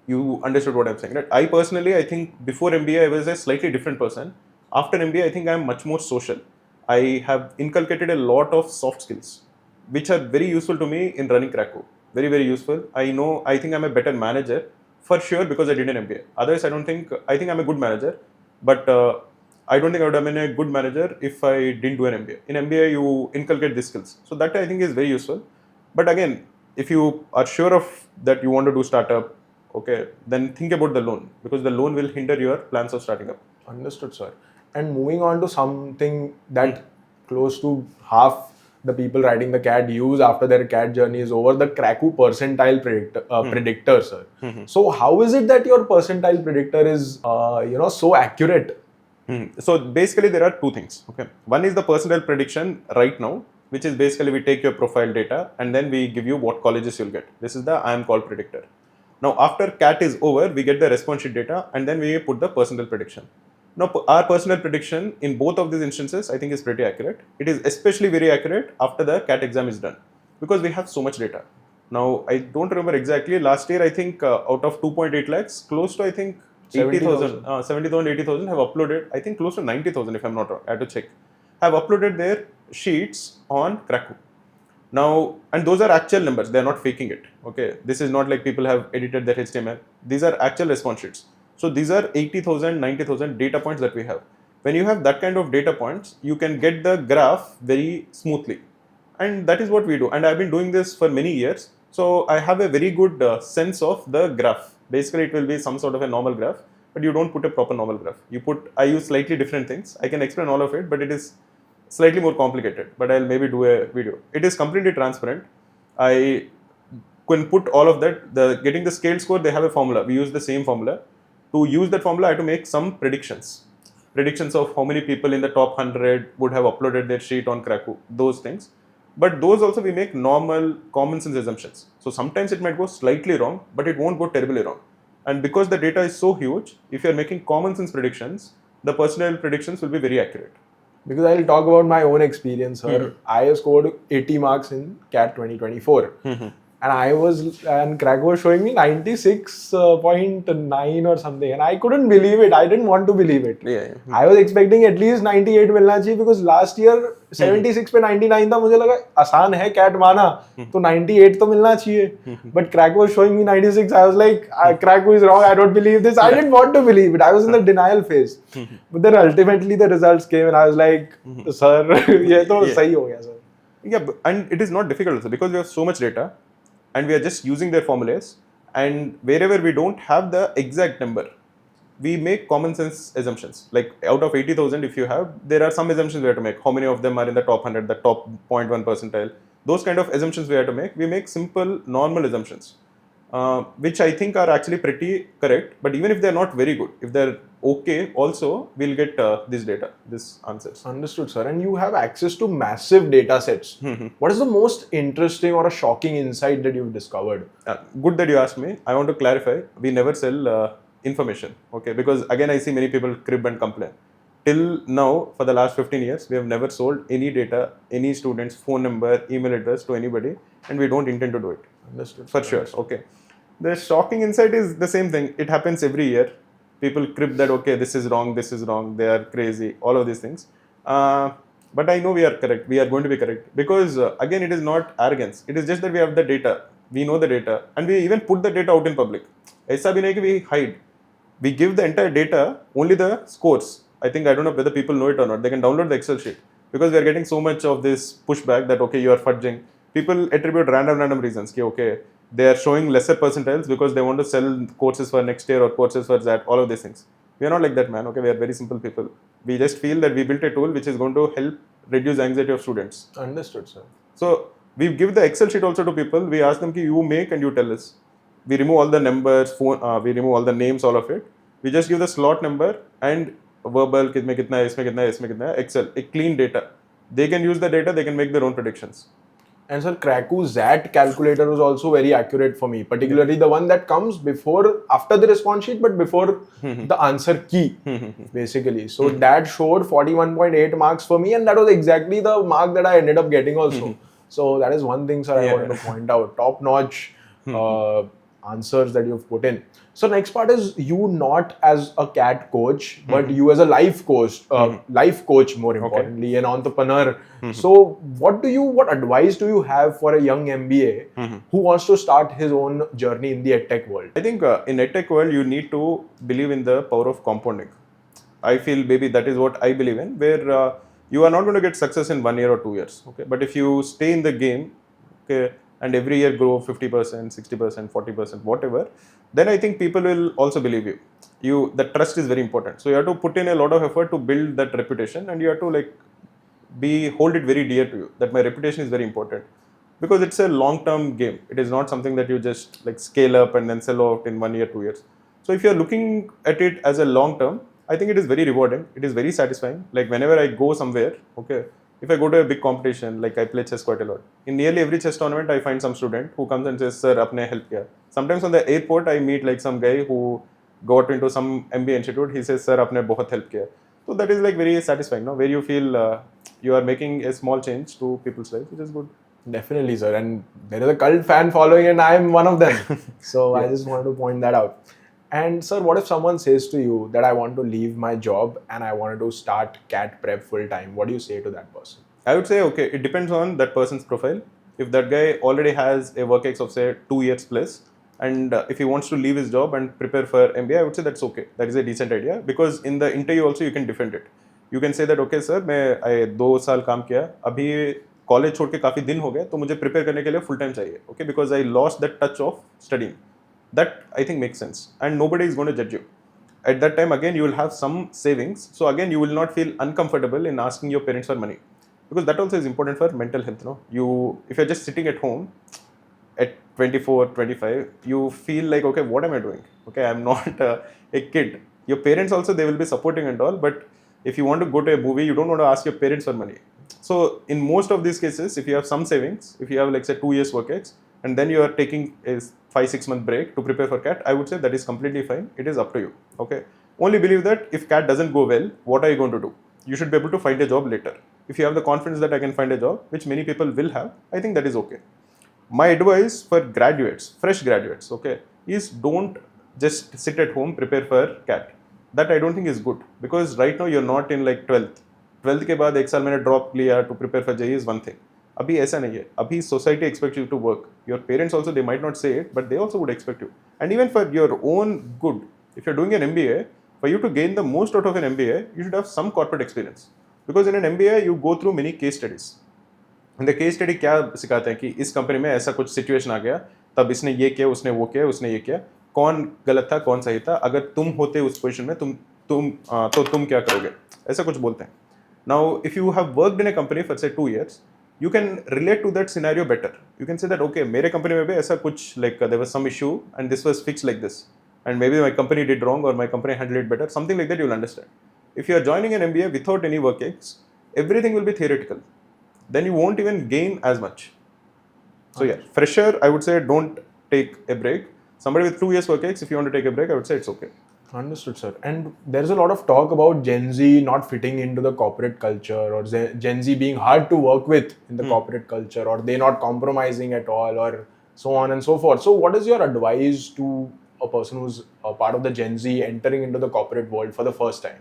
You understood what I'm saying, right? I personally, I think before MBA, I was a slightly different person. After MBA, I think I'm much more social. I have inculcated a lot of soft skills, which are very useful to me in running Cracku. Very, very useful. I think I'm a better manager for sure because I did an MBA. Otherwise, I think I'm a good manager, but I don't think I would have been a good manager if I didn't do an MBA. In MBA, you inculcate these skills. So that I think is very useful. But again, if you are sure of that you want to do startup, okay, then think about the loan because the loan will hinder your plans of starting up. Understood, sir. And moving on to something that close to half the people writing the CAT use after their CAT journey is over, the Cracku percentile predictor, sir. So how is it that your percentile predictor is, so accurate? So basically there are two things. Okay, one is the percentile prediction right now, which is basically we take your profile data and then we give you what colleges you'll get. This is the IIM called predictor. Now after CAT is over, we get the response sheet data and then we put the percentile prediction. Now, our personal prediction in both of these instances, I think is pretty accurate. It is especially very accurate after the CAT exam is done because we have so much data. Now, I don't remember exactly. Last year, I think out of 2.8 lakhs, close to I think 80,000, 70,000, 80,000 have uploaded. I think close to 90,000 if I'm not wrong. I have to check. Have uploaded their sheets on Cracku. Now, and those are actual numbers. They are not faking it. Okay, this is not like people have edited their HTML. These are actual response sheets. So these are 80,000, 90,000 data points that we have. When you have that kind of data points, you can get the graph very smoothly. And that is what we do. And I've been doing this for many years. So I have a very good sense of the graph. Basically, it will be some sort of a normal graph, but you don't put a proper normal graph. I use slightly different things. I can explain all of it, but it is slightly more complicated. But I'll maybe do a video. It is completely transparent. I can put all of that. Getting the scale score, they have a formula. We use the same formula. To use that formula, I have to make some predictions. Predictions of how many people in the top 100 would have uploaded their sheet on Cracku, those things. But those also we make normal common sense assumptions. So sometimes it might go slightly wrong, but it won't go terribly wrong. And because the data is so huge, if you're making common sense predictions, the personal predictions will be very accurate. Because I'll talk about my own experience, sir. I scored 80 marks in CAT 2024. And Cracku was showing me 96.9 or something. And I couldn't believe it. I didn't want to believe it. I was expecting at least 98 मिलना चाहिए because last year 76 पे 99 था. मुझे लगा आसान है CAT माना तो 98 तो मिलना चाहिए. But Cracku was showing me 96. I was like, Cracku is wrong. I don't believe this. I didn't want to believe it. I was in the denial phase. But then ultimately the results came and I was like, sir, ये तो सही हो गया sir. Yeah, and it is not difficult also because we have so much data. And we are just using their formulas, and wherever we don't have the exact number, we make common sense assumptions. Like out of 80,000, if you have, there are some assumptions we have to make. How many of them are in the top 100, the top 0.1 percentile? Those kind of assumptions we have to make. We make simple, normal assumptions, which I think are actually pretty correct. But even if they're not very good, if they're okay, also we'll get this data, this answers. Understood, sir. And you have access to massive data sets. What is the most interesting or a shocking insight that you've discovered? Good that you asked me. I want to clarify. We never sell information, okay? Because again, I see many people crib and complain. Till now, for the last 15 years, we have never sold any data, any student's phone number, email address to anybody, and we don't intend to do it. Understood. For sure, okay. The shocking insight is the same thing. It happens every year. People crib that, okay, this is wrong, they are crazy, all of these things. But I know we are correct. We are going to be correct. Because again, it is not arrogance. It is just that we have the data. We know the data. And we even put the data out in public. Aisa bhi nahi ki we hide. We give the entire data, only the scores. I don't know whether people know it or not. They can download the Excel sheet. Because we are getting so much of this pushback that, okay, you are fudging. People attribute random reasons. Ki, okay, they are showing lesser percentiles because they want to sell courses for next year or courses for that, all of these things. We are not like that, man. Okay, we are very simple people. We just feel that we built a tool which is going to help reduce anxiety of students. Understood, sir. So we give the Excel sheet also to people. We ask them, ki you make and you tell us. We remove all the numbers, we remove all the names, all of it. We just give the slot number and verbal, kitne kitna hai, isme kitna hai, Excel, a clean data. They can use the data, they can make their own predictions. And sir, Cracku's ZAT calculator was also very accurate for me, particularly the one that comes after the response sheet, but before the answer key, basically. So that showed 41.8 marks for me, and that was exactly the mark that I ended up getting also. So that is one thing, sir, I wanted to point out. Top-notch answers that you've put in. So next part is you not as a CAT coach, but you as a life coach, more importantly, an entrepreneur. So what advice do you have for a young MBA who wants to start his own journey in the EdTech world? I think in EdTech world, you need to believe in the power of compounding. I feel maybe that is what I believe in, where you are not going to get success in 1 year or 2 years. Okay, but if you stay in the game, okay, and every year grow 50%, 60%, 40%, whatever, then I think people will also believe you. The trust is very important. So you have to put in a lot of effort to build that reputation, and you have to hold it very dear to you. That my reputation is very important because it's a long-term game. It is not something that you just scale up and then sell out in 1 year, 2 years. So if you are looking at it as a long-term, I think it is very rewarding. It is very satisfying. Whenever I go somewhere, okay, if I go to a big competition, I play chess quite a lot. In nearly every chess tournament, I find some student who comes and says, "Sir, apne help kiya." Sometimes on the airport, I meet some guy who got into some MBA institute. He says, "Sir, apne bahut help kiya." So that is very satisfying, no? Where you feel you are making a small change to people's life, which is good. Definitely, sir. And there is a cult fan following, and I am one of them. So I just wanted to point that out. And sir, what if someone says to you that I want to leave my job and I wanted to start CAT prep full time? What do you say to that person? I would say, okay, it depends on that person's profile. If that guy already has a work ex of say 2 years plus, and if he wants to leave his job and prepare for MBA, I would say that's okay. That is a decent idea because in the interview also you can defend it. You can say that, okay sir, I 2 साल काम किया, अभी college छोड़ के काफ़ी दिन हो गए, तो मुझे प्रिपेयर करने के लिए फुल टाइम चाहिए, okay, because I lost that touch of studying. That I think makes sense, and nobody is going to judge you. At that time, again, you will have some savings, so again, you will not feel uncomfortable in asking your parents for money, because that also is important for mental health. No, if you're just sitting at home at 24, 25, you feel like, okay, what am I doing? Okay, I'm not a kid. Your parents also, they will be supporting and all, but if you want to go to a movie, you don't want to ask your parents for money. So in most of these cases, if you have some savings, if you have like say 2 years work ex, and then you are taking a 5-6 month break to prepare for CAT, I would say that is completely fine. It is up to you. Okay. Only believe that if CAT doesn't go well, what are you going to do? You should be able to find a job later. If you have the confidence that I can find a job, which many people will have, I think that is okay. My advice for graduates, fresh graduates, okay, is don't just sit at home, prepare for CAT. That I don't think is good, because right now you're not in like 12th. 12th के बाद एक साल मैंने drop लिया to prepare for JEE is one thing. अभी ऐसा नहीं है. अभी society expects you to work. Your parents also, they might not say it, but they also would expect you. And even for your own good, if you're doing an MBA, for you to gain the most out of an MBA, you should have some corporate experience. Because in an MBA, you go through many case studies. And the case study क्या सिखाते हैं कि इस company में ऐसा कुछ situation आ गया, तब इसने ये किया, उसने वो किया, उसने ये किया, कौन गलत था, कौन सही था, अगर तुम होते उस पोजीशन में तो तुम क्या करोगे, ऐसा कुछ बोलते हैं. Now, if you have worked in a company for say 2 years, you can relate to that scenario better. You can say that okay, मेरे company में भी ऐसा कुछ like there was some issue and this was fixed like this, and maybe my company did wrong or my company handled it better. Something like that you'll understand. If you are joining an MBA without any work ex, everything will be theoretical. Then you won't even gain as much. So yeah, fresher, I would say don't take a break. Somebody with 2 years work ex, if you want to take a break, I would say it's okay. Understood, sir. And there's a lot of talk about Gen Z not fitting into the corporate culture, or Gen Z being hard to work with in the corporate culture, or they not compromising at all, or so on and so forth. So what is your advice to a person who's a part of the Gen Z entering into the corporate world for the first time?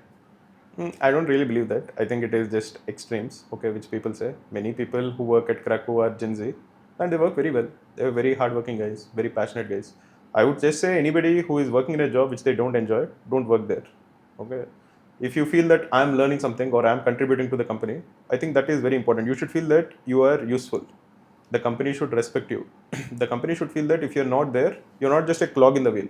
I don't really believe that. I think it is just extremes, okay, which people say. Many people who work at Cracku are Gen Z, and they work very well. They're very hardworking guys, very passionate guys. I would just say anybody who is working in a job which they don't enjoy, don't work there. Okay. If you feel that I'm learning something or I'm contributing to the company, I think that is very important. You should feel that you are useful. The company should respect you. The company should feel that if you're not there, you're not just a clog in the wheel.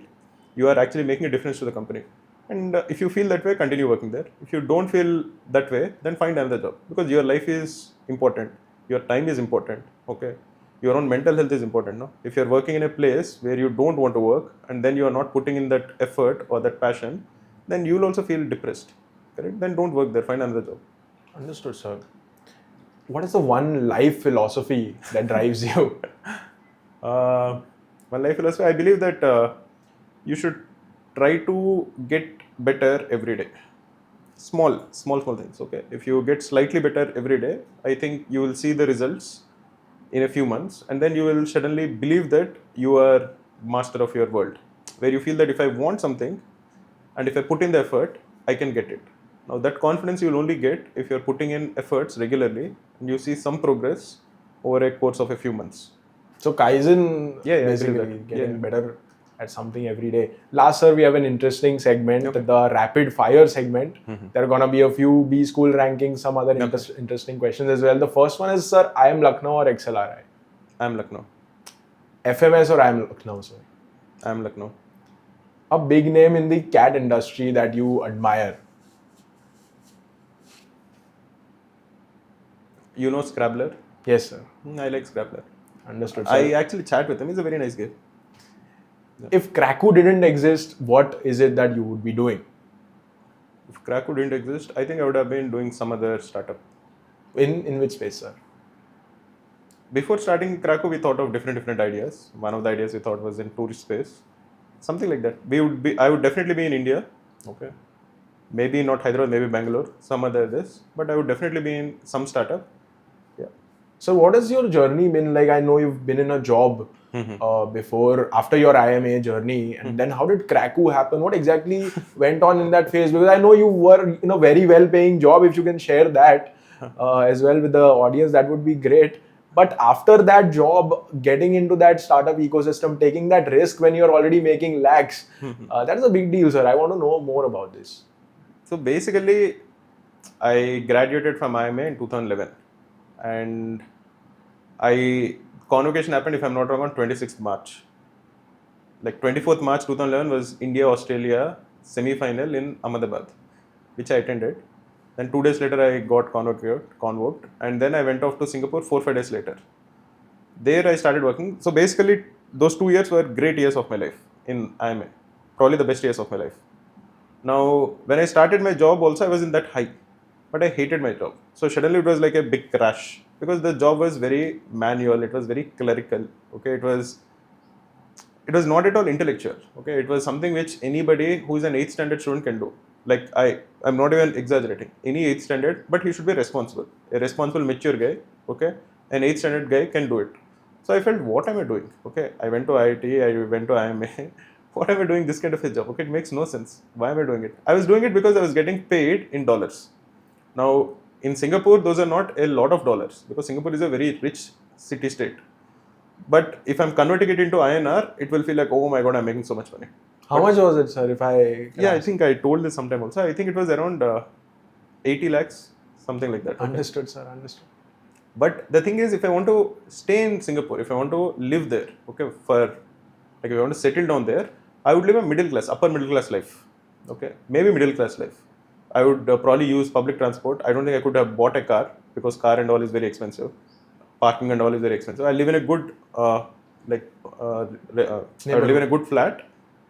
You are actually making a difference to the company. And if you feel that way, continue working there. If you don't feel that way, then find another job, because your life is important. Your time is important. Okay. Your own mental health is important. No? If you're working in a place where you don't want to work, and then you are not putting in that effort or that passion, then you'll also feel depressed. Correct? Then don't work there. Find another job. Understood, sir. What is the one life philosophy that drives you? One life philosophy, I believe that you should try to get better every day. Small things. Okay. If you get slightly better every day, I think you will see the results in a few months, and then you will suddenly believe that you are master of your world, where you feel that if I want something and if I put in the effort, I can get it. Now that confidence you will only get if you are putting in efforts regularly and you see some progress over a course of a few months. So Kaizen, basically getting better at something every day. Last, sir, we have an interesting segment, the rapid fire segment. There are going to be a few B school rankings, some other interesting questions as well. The first one is, sir, IIM Lucknow or XLRI? IIM Lucknow. FMS or IIM Lucknow, sir? IIM Lucknow. A big name in the CAT industry that you admire? You know Scrabbler? Yes, sir. I like Scrabbler. Understood, sir. I actually chat with him. He's a very nice guy. If Cracku didn't exist, what is it that you would be doing? If Cracku didn't exist, I think I would have been doing some other startup. In which space, sir? Before starting Cracku, we thought of different ideas. One of the ideas we thought was in tourist space. Something like that. I would definitely be in India. Okay. Maybe not Hyderabad, maybe Bangalore, some other this. But I would definitely be in some startup. Yeah. So what has your journey been like? I know you've been in a job before, after your IIM-A journey, and then how did Cracku happen? What exactly went on in that phase? Because I know you were in a very well-paying job. If you can share that as well with the audience, that would be great. But after that job, getting into that startup ecosystem, taking that risk when you're already making lakhs, that's a big deal, sir. I want to know more about this. So basically, I graduated from IIM-A in 2011, and convocation happened, if I'm not wrong, on 26th March. Like 24th March 2011 was India-Australia semi-final in Ahmedabad, which I attended. Then 2 days later, I got convoked, and then I went off to Singapore 4-5 days later. There I started working. So basically, those 2 years were great years of my life in IIM-A. Probably the best years of my life. Now, when I started my job also, I was in that high. but I hated my job. So suddenly it was like a big crash because the job was very manual, it was very clerical. Okay, it was not at all intellectual. Okay, it was something which anybody who is an 8th standard student can do. Like I'm not even exaggerating, any 8th standard, but he should be responsible, a responsible mature guy. Okay, an 8th standard guy can do it. So I felt, what am I doing? Okay, I went to IIT, I went to IIM-A. What am I doing this kind of a job? Okay, it makes no sense. Why am I doing it? I was doing it because I was getting paid in dollars. Now in Singapore those are not a lot of dollars because Singapore is a very rich city state. But if I'm converting it into INR, it will feel like, oh my god, I'm making so much money. How much was it, sir? If I Yeah, I think I told this sometime also. I think it was around 80 lakhs, something like that. Okay. Understood, sir. Understood. But the thing is, if I want to stay in Singapore, if I want to live there, okay, if I want to settle down there, I would live a middle class, upper middle class life. Okay, maybe middle class life. I would probably use public transport. I don't think I could have bought a car because car and all is very expensive. Parking and all is very expensive. I live in a good, I would live in a good flat,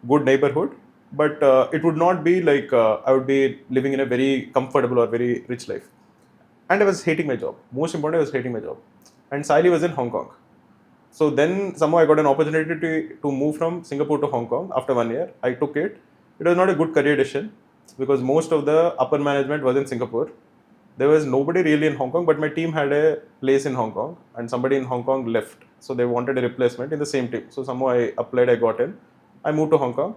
good neighborhood, but it would not be like I would be living in a very comfortable or very rich life. And I was hating my job. Most important, I was hating my job. And Sally was in Hong Kong. So then somehow I got an opportunity to move from Singapore to Hong Kong after 1 year. I took it. It was not a good career decision because most of the upper management was in Singapore. There was nobody really in Hong Kong, but my team had a place in Hong Kong and somebody in Hong Kong left. So they wanted a replacement in the same team. So somehow I applied, I got in. I moved to Hong Kong.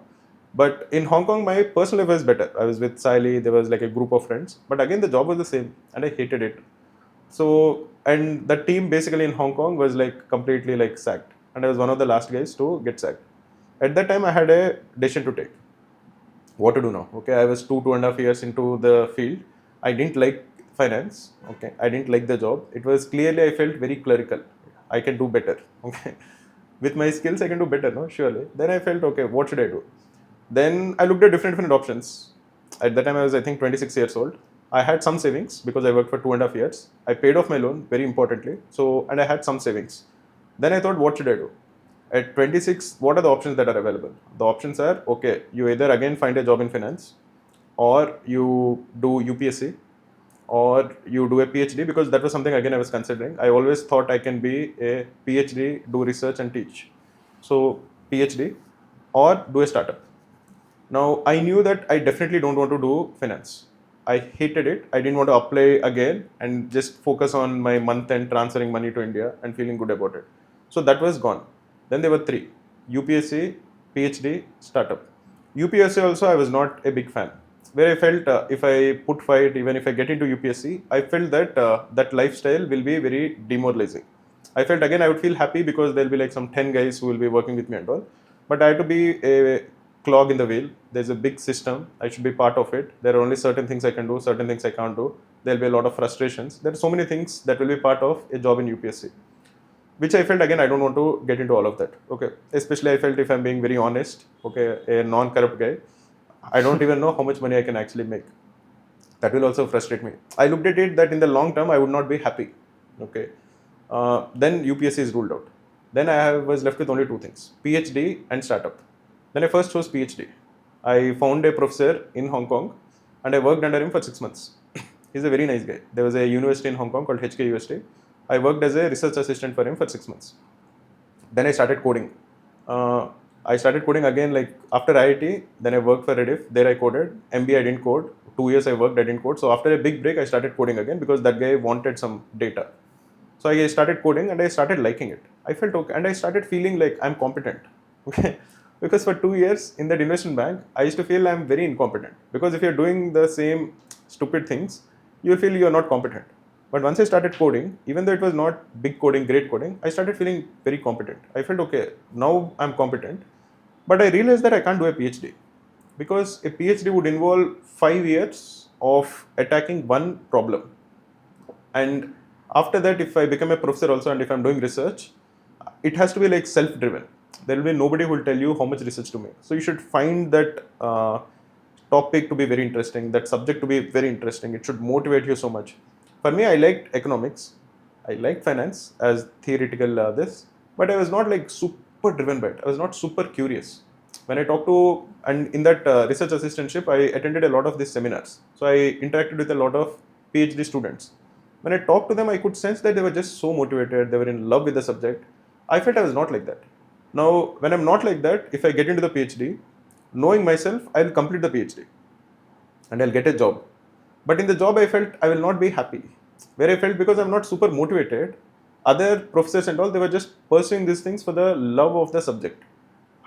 But in Hong Kong, my personal life was better. I was with Sally, there was like a group of friends. But again, the job was the same and I hated it. So, and the team basically in Hong Kong was like completely like sacked. And I was one of the last guys to get sacked. At that time, I had a decision to take. What to do now? Okay, I was 2.5 years into the field. I didn't like finance. Okay, I didn't like the job. It was clearly, I felt very clerical. I can do better. Okay, with my skills, I can do better, no? Surely. Then I felt, okay, what should I do? Then I looked at different options. At that time, I was, I think, 26 years old. I had some savings because I worked for 2.5 years. I paid off my loan, very importantly. So, and I had some savings. Then I thought, what should I do? At 26, what are the options that are available? The options are, okay, you either again find a job in finance, or you do UPSC, or you do a PhD, because that was something again I was considering. I always thought I can be a PhD, do research and teach. So PhD or do a startup. Now I knew that I definitely don't want to do finance. I hated it. I didn't want to apply again and just focus on my month end transferring money to India and feeling good about it. So that was gone. Then there were 3: UPSC, PhD, startup. UPSC also I was not a big fan. Where I felt if I put fight, even if I get into UPSC, I felt that that lifestyle will be very demoralizing. I felt again I would feel happy because there'll be like some 10 guys who will be working with me and all. But I had to be a clog in the wheel. There's a big system. I should be part of it. There are only certain things I can do, certain things I can't do. There'll be a lot of frustrations. There are so many things that will be part of a job in UPSC. Which I felt again I don't want to get into all of that. Okay. Especially I felt, if I'm being very honest, okay, a non-corrupt guy, I don't even know how much money I can actually make. That will also frustrate me. I looked at it that in the long term I would not be happy. Okay. Then UPSC is ruled out. Then I was left with only 2 things: PhD and startup. Then I first chose PhD. I found a professor in Hong Kong and I worked under him for 6 months. He's a very nice guy. There was a university in Hong Kong called HKUST. I worked as a research assistant for him for 6 months. Then I started coding. I started coding again like after IIT. Then I worked for Rediff. There I coded. MBA I didn't code. 2 years I worked, I didn't code. So after a big break, I started coding again because that guy wanted some data. So I started coding and I started liking it. I felt okay and I started feeling like I'm competent. Okay. Because for 2 years in that investment bank, I used to feel I'm very incompetent. Because if you're doing the same stupid things, you feel you're not competent. But once I started coding, even though it was not big coding, great coding, I started feeling very competent. I felt, okay, now I'm competent. But I realized that I can't do a PhD. Because a PhD would involve 5 years of attacking one problem. And after that, if I become a professor also and if I'm doing research, it has to be like self-driven. There will be nobody who will tell you how much research to make. So you should find that topic to be very interesting, that subject to be very interesting. It should motivate you so much. For me, I liked economics. I liked finance as theoretical but I was not like super driven by it. I was not super curious. When I talked to, and in that research assistantship, I attended a lot of these seminars. So I interacted with a lot of PhD students. When I talked to them, I could sense that they were just so motivated, they were in love with the subject. I felt I was not like that. Now, when I'm not like that, if I get into the PhD, knowing myself, I'll complete the PhD and I'll get a job. But in the job, I felt I will not be happy. Where I felt because I'm not super motivated, other professors and all, they were just pursuing these things for the love of the subject.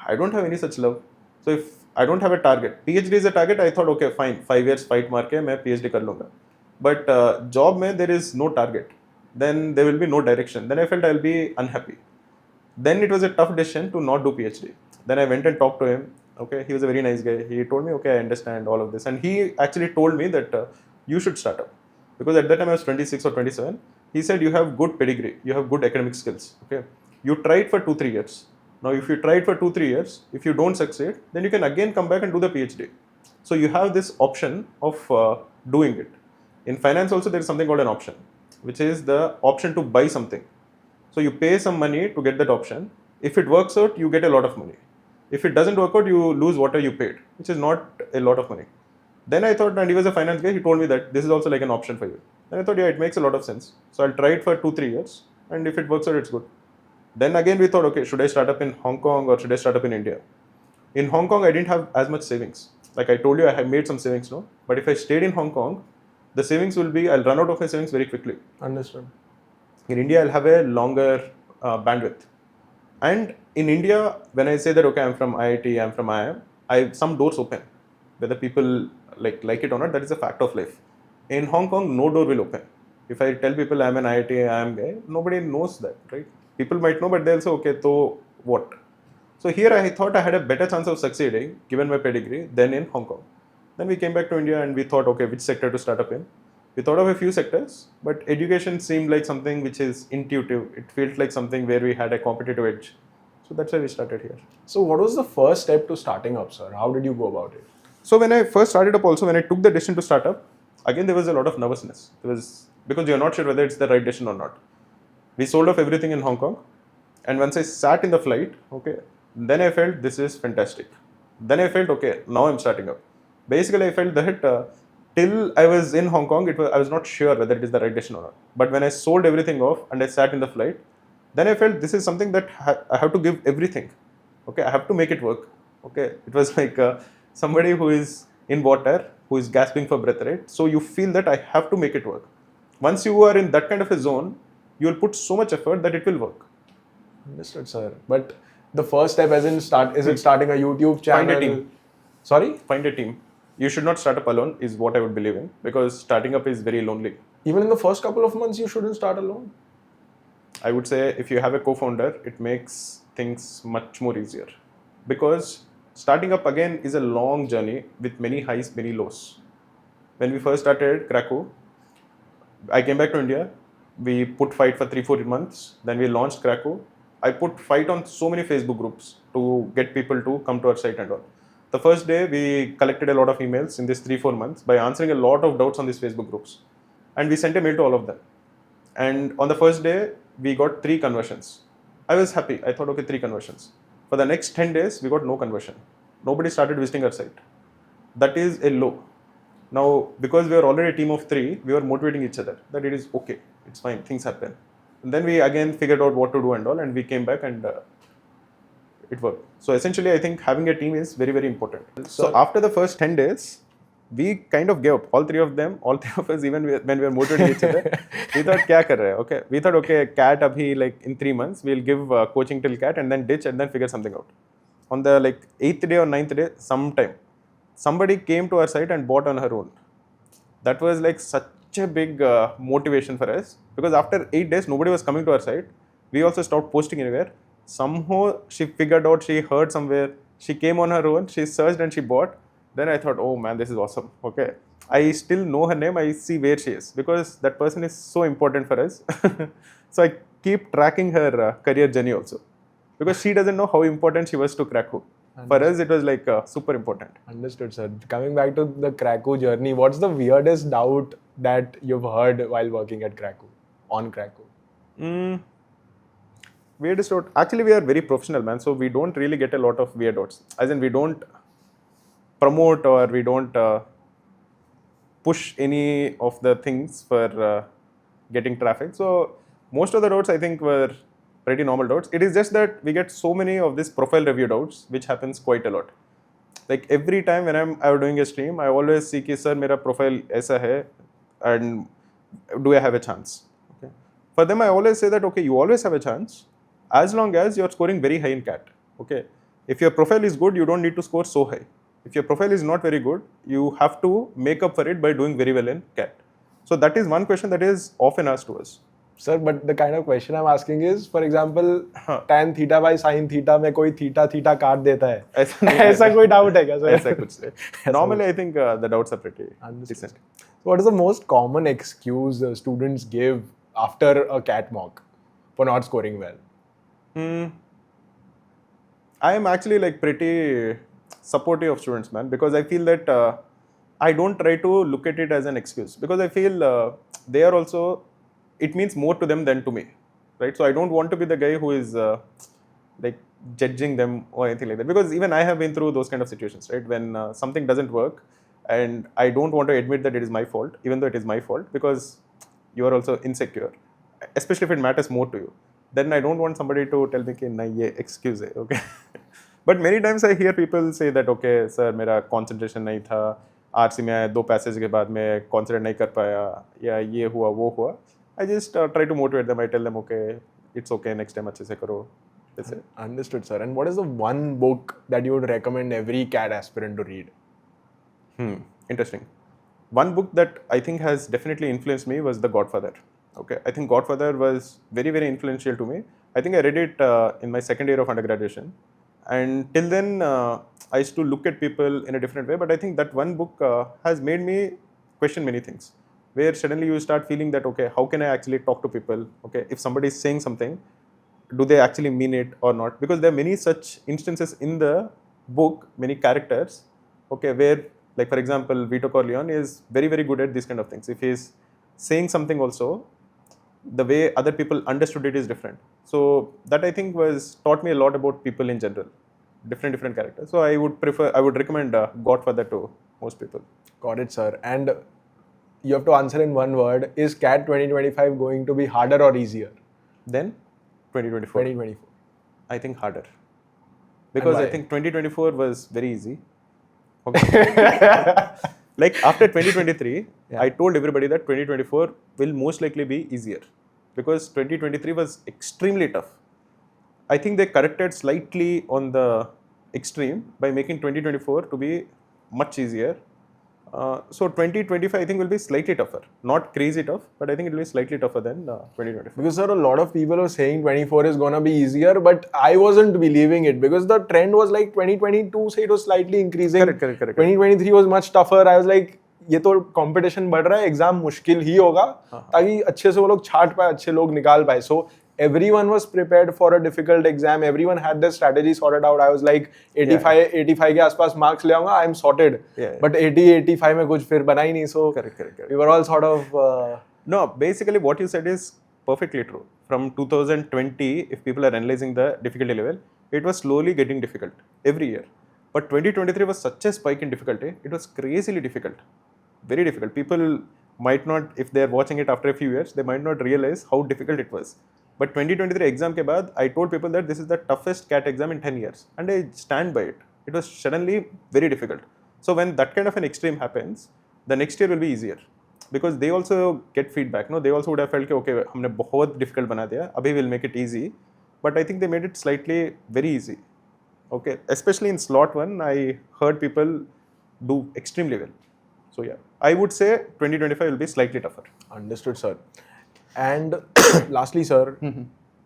I don't have any such love. So if I don't have a target, PhD is a target, I thought, okay, fine, 5 years fight मार के मैं PhD कर लूँगा. But job में there is no target. Then there will be no direction. Then I felt I'll be unhappy. Then it was a tough decision to not do PhD. Then I went and talked to him. Okay, he was a very nice guy. He told me, okay, I understand all of this. And he actually told me that you should start up. Because at that time I was 26 or 27. He said, you have good pedigree. You have good academic skills. Okay, you tried for 2-3 years. Now, if you tried for 2-3 years, if you don't succeed, then you can again come back and do the PhD. So you have this option of doing it. In finance also, there is something called an option, which is the option to buy something. So you pay some money to get that option. If it works out, you get a lot of money. If it doesn't work out, you lose whatever you paid, which is not a lot of money. Then I thought, and he was a finance guy, he told me that this is also like an option for you. Then I thought, yeah, it makes a lot of sense. So I'll try it for 2-3 years, and if it works out, it's good. Then again, we thought, okay, should I start up in Hong Kong or should I start up in India? In Hong Kong, I didn't have as much savings. Like I told you, I have made some savings now. But if I stayed in Hong Kong, the savings will be, I'll run out of my savings very quickly. Understood. In India, I'll have a longer bandwidth. And in India, when I say that, okay, I'm from IIT, I'm from IIM, some doors open. Whether people like it or not, that is a fact of life. In Hong Kong, no door will open. If I tell people I'm an IIT, IIM guy, nobody knows that, right? People might know, but they'll say, okay, so what? So here I thought I had a better chance of succeeding, given my pedigree, than in Hong Kong. Then we came back to India and we thought, okay, which sector to start up in? We thought of a few sectors, but education seemed like something which is intuitive. It felt like something where we had a competitive edge. So that's why we started here. So what was the first step to starting up, sir? How did you go about it? So when I first started up also, when I took the decision to start up, again, there was a lot of nervousness. There was, because you're not sure whether it's the right decision or not. We sold off everything in Hong Kong. And once I sat in the flight, okay, then I felt this is fantastic. Then I felt, okay, now I'm starting up. Basically, I felt that till I was in Hong Kong, I was not sure whether it is the right decision or not. But when I sold everything off and I sat in the flight, then I felt this is something that I have to give everything. Okay, I have to make it work. Okay, it was like somebody who is in water, who is gasping for breath, right? So you feel that I have to make it work. Once you are in that kind of a zone, you will put so much effort that it will work. Understood, sir. But the first step is it starting a YouTube channel? Find a team. Sorry? Find a team. You should not start up alone is what I would believe in, because starting up is very lonely. Even in the first couple of months, you shouldn't start alone? I would say if you have a co-founder, it makes things much more easier. Because starting up again is a long journey with many highs, many lows. When we first started Cracku, I came back to India. We put fight for 3-4 months. Then we launched Cracku. I put fight on so many Facebook groups to get people to come to our site and all. The first day, we collected a lot of emails in this 3-4 months by answering a lot of doubts on these Facebook groups. And we sent a mail to all of them. And on the first day, we got 3 conversions. I was happy. I thought, okay, 3 conversions. For the next 10 days, we got no conversion. Nobody started visiting our site. That is a low. Now, because we were already a team of 3, we were motivating each other that it is okay, it's fine, things happen. And then we again figured out what to do and all, and we came back and it worked. So essentially, I think having a team is very, very important. So after the first 10 days, we kind of gave up. All three of us, even when we were motivating each other, we thought, kya kar rahe? Okay, we thought, okay, cat abhi like in 3 months, we'll give coaching till cat and then ditch and then figure something out. On the 8th day or 9th day, sometime, somebody came to our site and bought on her own. That was like such a big motivation for us, because after 8 days, nobody was coming to our site. We also stopped posting anywhere. Somehow she figured out, she heard somewhere, she came on her own, she searched and she bought. Then I thought, oh man, this is awesome. Okay, I still know her name, I see where she is, because that person is so important for us. So I keep tracking her career journey also, because she doesn't know how important she was to Cracku. For us, it was like super important. Understood, sir. Coming back to the Cracku journey, what's the weirdest doubt that you've heard while working at Cracku, on Cracku? Weirdest doubt? Actually, we are very professional, man. So we don't really get a lot of weird doubts. As in, we don't promote or we don't push any of the things for getting traffic. So most of the doubts I think were pretty normal doubts. It is just that we get so many of this profile review doubts, which happens quite a lot. Like every time when I'm doing a stream, I always see कि sir मेरा profile ऐसा है and do I have a chance? Okay. For them, I always say that okay, you always have a chance as long as you're scoring very high in CAT. Okay. If your profile is good, you don't need to score so high. If your profile is not very good, you have to make up for it by doing very well in CAT. So that is one question that is often asked to us. Sir, but the kind of question I'm asking is, for example, tan theta by sin theta में कोई theta theta काट देता है. ऐसा नहीं ऐसा कोई doubt है क्या sir? ऐसा कुछ नहीं. Normally, I think the doubts are pretty decent. So what is the most common excuse students give after a CAT mock for not scoring well? I am actually like pretty supportive of students, man, because I feel that I don't try to look at it as an excuse, because I feel they are also, it means more to them than to me, right? So I don't want to be the guy who is like judging them or anything like that, because even I have been through those kind of situations, right? When something doesn't work and I don't want to admit that it is my fault, even though it is my fault, because you are also insecure, especially if it matters more to you. Then I don't want somebody to tell me कि नहीं ये excuse है, okay? But many times I hear people say that okay sir मेरा concentration नहीं था, RC में 2 passage के बाद मैं concentrate नहीं कर पाया, या ये हुआ वो हुआ. I just try to motivate them. I tell them okay, it's okay, next time अच्छे से करो. That's it. Understood, sir. And what is the one book that you would recommend every CAT aspirant to read? Interesting. One book that I think has definitely influenced me was The Godfather. Okay, I think Godfather was very, very influential to me. I think I read it in my second year of undergraduation. And till then, I used to look at people in a different way. But I think that one book has made me question many things. Where suddenly you start feeling that, okay, how can I actually talk to people? Okay, if somebody is saying something, do they actually mean it or not? Because there are many such instances in the book, many characters, okay, where, like for example, Vito Corleone is very, very good at these kind of things. If he's saying something also, the way other people understood it is different. So that I think taught me a lot about people in general, different characters. So I would recommend Godfather to most people. Got it, sir. And you have to answer in one word. Is CAT 2025 going to be harder or easier Then 2024. 2024? I think harder. Because why? I think 2024 was very easy. Okay. Like after 2023, I told everybody that 2024 will most likely be easier. Because 2023 was extremely tough. I think they corrected slightly on the extreme by making 2024 to be much easier. So 2025 I think will be slightly tougher. Not crazy tough, but I think it will be slightly tougher than 2024. Because sir, a lot of people are saying 24 is gonna be easier, but I wasn't believing it because the trend was like 2022 say it was slightly increasing. Correct. 2023 was much tougher. I was like, ये तो competition बढ़ रहा है, exam मुश्किल ही होगा ताकि अच्छे से वो लोग छाट पाए, अच्छे लोग निकाल पाए. So everyone was prepared for a difficult exam. Everyone had their strategy sorted out. I was like 85 के आसपास marks ले आऊँगा, I'm sorted. But 85 में कुछ फिर बना ही नहीं. So correct. we were all sort of. No, basically what you said is perfectly true. From 2020, if people are analyzing the difficulty level, it was slowly getting difficult every year. But 2023 was such a spike in difficulty. It was crazily difficult. Very difficult. People might not, if they're watching it after a few years, they might not realize how difficult it was. But 2023 exam ke baad, I told people that this is the toughest CAT exam in 10 years. And I stand by it. It was suddenly very difficult. So when that kind of an extreme happens, the next year will be easier. Because they also get feedback. No, they also would have felt, okay, हमने बहुत difficult बना दिया, अभी we'll make it easy. But I think they made it slightly very easy. Okay, especially in slot 1, I heard people do extremely well. So yeah, I would say 2025 will be slightly tougher. Understood, sir. And lastly, sir,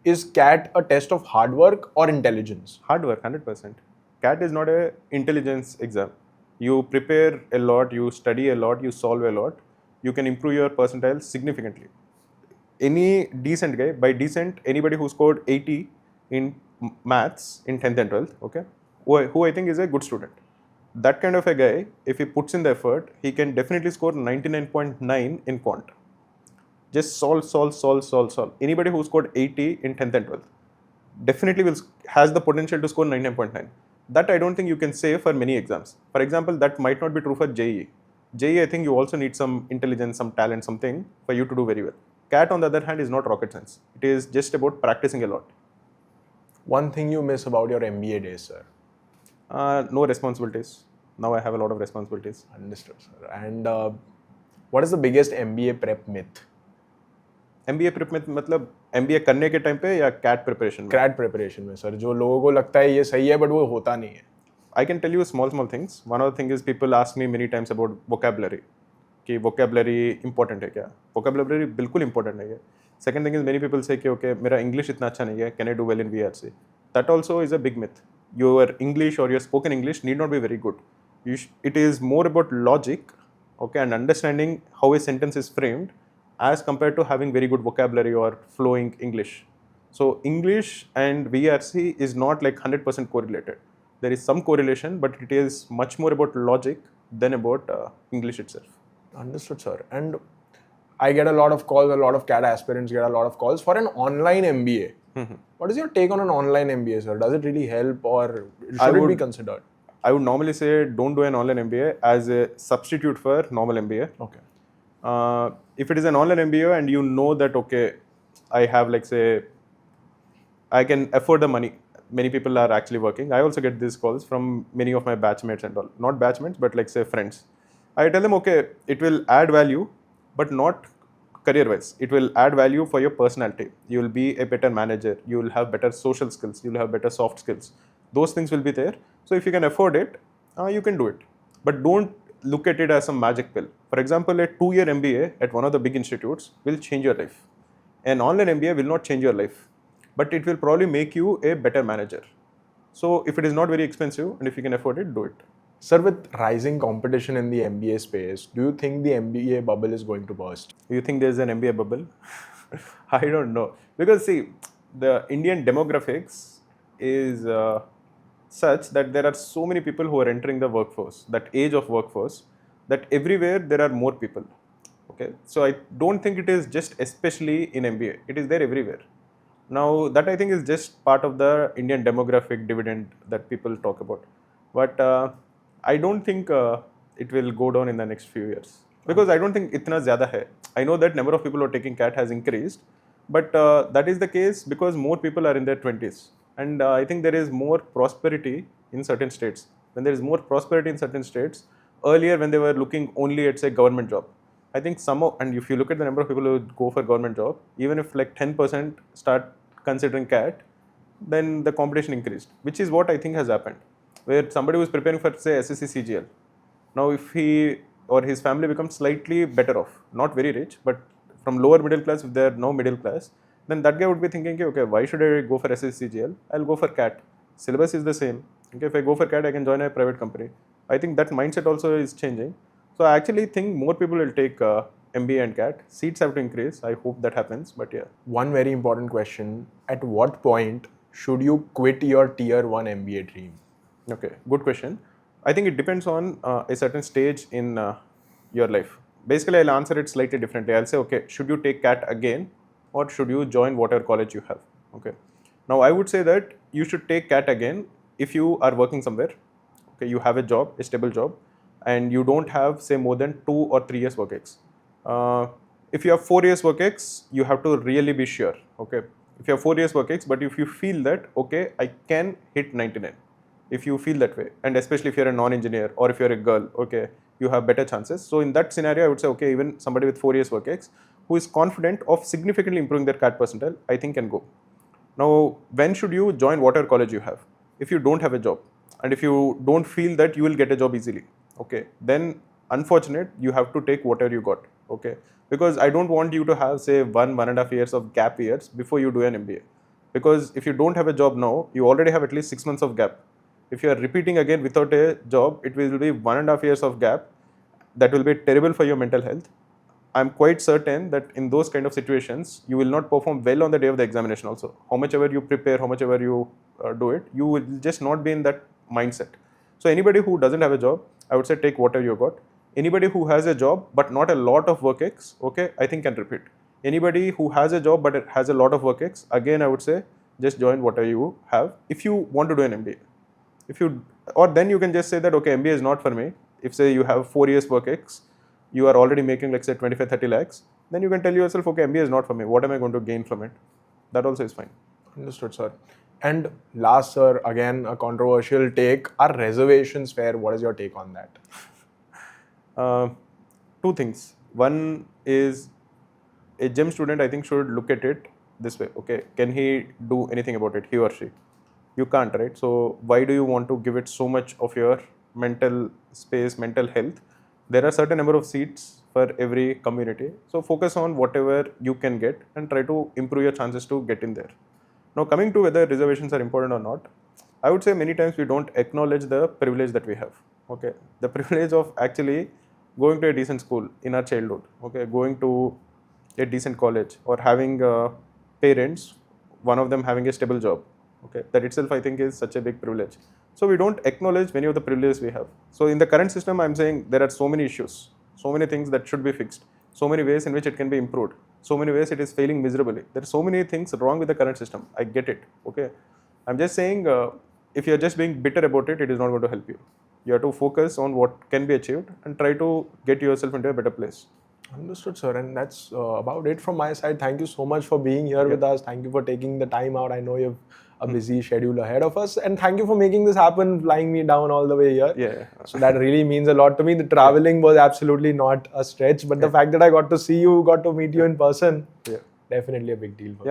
is CAT a test of hard work or intelligence? Hard work, 100%. CAT is not a intelligence exam. You prepare a lot, you study a lot, you solve a lot. You can improve your percentile significantly. Any decent guy, by decent, anybody who scored 80 in maths in 10th and 12th, okay, who I think is a good student. That kind of a guy, if he puts in the effort, he can definitely score 99.9 in quant. Just solve. Anybody who scored 80 in 10th and 12th definitely has the potential to score 99.9. That I don't think you can say for many exams. For example, that might not be true for JEE. JEE, I think you also need some intelligence, some talent, something for you to do very well. CAT, on the other hand, is not rocket science. It is just about practicing a lot. One thing you miss about your MBA days, sir? No responsibilities. Now I have a lot of responsibilities. Understood, sir. And what is the biggest MBA prep myth? MBA prep में मतलब MBA करने के time पे या CAT preparation में? CAT preparation में, sir, जो लोगों को लगता है ये सही है, but वो होता नहीं है. I can tell you small things. One of the things is people ask me many times about vocabulary. कि vocabulary important है क्या? Vocabulary बिल्कुल important है क्या? Second thing is many people say कि okay मेरा English इतना अच्छा नहीं है, can I do well in VARC? That also is a big myth. Your English or your spoken English need not be very good. It is more about logic, okay, and understanding how a sentence is framed as compared to having very good vocabulary or flowing English. So English and VARC is not like 100% correlated. There is some correlation, but it is much more about logic than about English itself. Understood, sir. And I get a lot of calls, a lot of CAT aspirants get a lot of calls for an online MBA. What is your take on an online MBA, sir? Does it really help or should it be considered? I would normally say don't do an online MBA as a substitute for normal MBA. Okay. If it is an online MBA and you know that, okay, I have like say, I can afford the money. Many people are actually working. I also get these calls from many of my batchmates and all. Not batchmates, but like say friends. I tell them, okay, it will add value, but not career-wise. It will add value for your personality. You will be a better manager. You will have better social skills. You will have better soft skills. Those things will be there. So if you can afford it, you can do it. But don't look at it as a magic pill. For example, a 2-year MBA at one of the big institutes will change your life. An online MBA will not change your life, but it will probably make you a better manager. So if it is not very expensive and if you can afford it, do it. Sir, with rising competition in the MBA space, do you think the MBA bubble is going to burst? Do you think there's an MBA bubble? I don't know. Because see, the Indian demographics is such that there are so many people who are entering the workforce, that age of workforce, that everywhere there are more people. Okay, so I don't think it is just especially in MBA. It is there everywhere. Now that I think is just part of the Indian demographic dividend that people talk about. But I don't think it will go down in the next few years. Because I don't think itna zyada hai. I know that number of people who are taking CAT has increased. But that is the case because more people are in their 20s. And I think there is more prosperity in certain states. When there is more prosperity in certain states, earlier when they were looking only at say government job, I think and if you look at the number of people who go for government job, even if like 10% start considering CAT, then the competition increased, which is what I think has happened. Where somebody who is preparing for say SSC CGL, now if he or his family becomes slightly better off, not very rich, but from lower middle class, if they are now middle class, then that guy would be thinking, okay, why should I go for SSC CGL? I'll go for CAT. Syllabus is the same. Okay, if I go for CAT, I can join a private company. I think that mindset also is changing. So I actually think more people will take MBA and CAT. Seats have to increase. I hope that happens, but yeah. One very important question. At what point should you quit your tier 1 MBA dream? Okay, good question. I think it depends on a certain stage in your life. Basically, I'll answer it slightly differently. I'll say, okay, should you take CAT again or should you join whatever college you have? Okay. Now, I would say that you should take CAT again if you are working somewhere. Okay, you have a job, a stable job, and you don't have say more than 2 or 3 years work ex. If you have 4 years work ex, you have to really be sure. Okay. If you have 4 years work ex, but if you feel that, okay, I can hit 99. If you feel that way, and especially if you're a non-engineer or if you're a girl, okay, you have better chances. So in that scenario, I would say, okay, even somebody with 4 years work ex who is confident of significantly improving their CAT percentile, I think can go. Now, when should you join whatever college you have? If you don't have a job and if you don't feel that you will get a job easily, okay, then unfortunate, you have to take whatever you got, okay? Because I don't want you to have say 1.5 years of gap years before you do an MBA. Because if you don't have a job now, you already have at least 6 months of gap. If you are repeating again without a job, it will be 1.5 years of gap. That will be terrible for your mental health. I'm quite certain that in those kind of situations, you will not perform well on the day of the examination also. How much ever you prepare, how much ever you do it, you will just not be in that mindset. So anybody who doesn't have a job, I would say take whatever you got. Anybody who has a job but not a lot of work ex, okay, I think can repeat. Anybody who has a job but it has a lot of work ex, again I would say just join whatever you have if you want to do an MBA. Or then you can just say that, okay, MBA is not for me. if say you have 4 years work X, you are already making like say 25-30 lakhs, then you can tell yourself, okay, MBA is not for me. What am I going to gain from it? That also is fine. Understood, sir. And last, sir, again, a controversial take. Are reservations fair? What is your take on that? Two things. One is a GEM student, I think, should look at it this way. Okay, can he do anything about it, he or she? You can't, right? So why do you want to give it so much of your mental space, mental health? There are certain number of seats for every community. So focus on whatever you can get and try to improve your chances to get in there. Now coming to whether reservations are important or not, I would say many times we don't acknowledge the privilege that we have. Okay, the privilege of actually going to a decent school in our childhood. Okay, going to a decent college or having parents, one of them having a stable job. Okay, that itself I think is such a big privilege. So we don't acknowledge many of the privileges we have. So in the current system, I'm saying there are so many issues, so many things that should be fixed, so many ways in which it can be improved, so many ways it is failing miserably. There are so many things wrong with the current system. I get it. Okay, I'm just saying if you're just being bitter about it, it is not going to help you. You have to focus on what can be achieved and try to get yourself into a better place. Understood, sir. And that's about it from my side. Thank you so much for being here with us. Thank you for taking the time out. I know you have a busy schedule ahead of us. And thank you for making this happen, flying me down all the way here. Yeah. So that really means a lot to me. The traveling was absolutely not a stretch, but the fact that I got to see you, got to meet you in person, definitely a big deal for me. Yeah, man.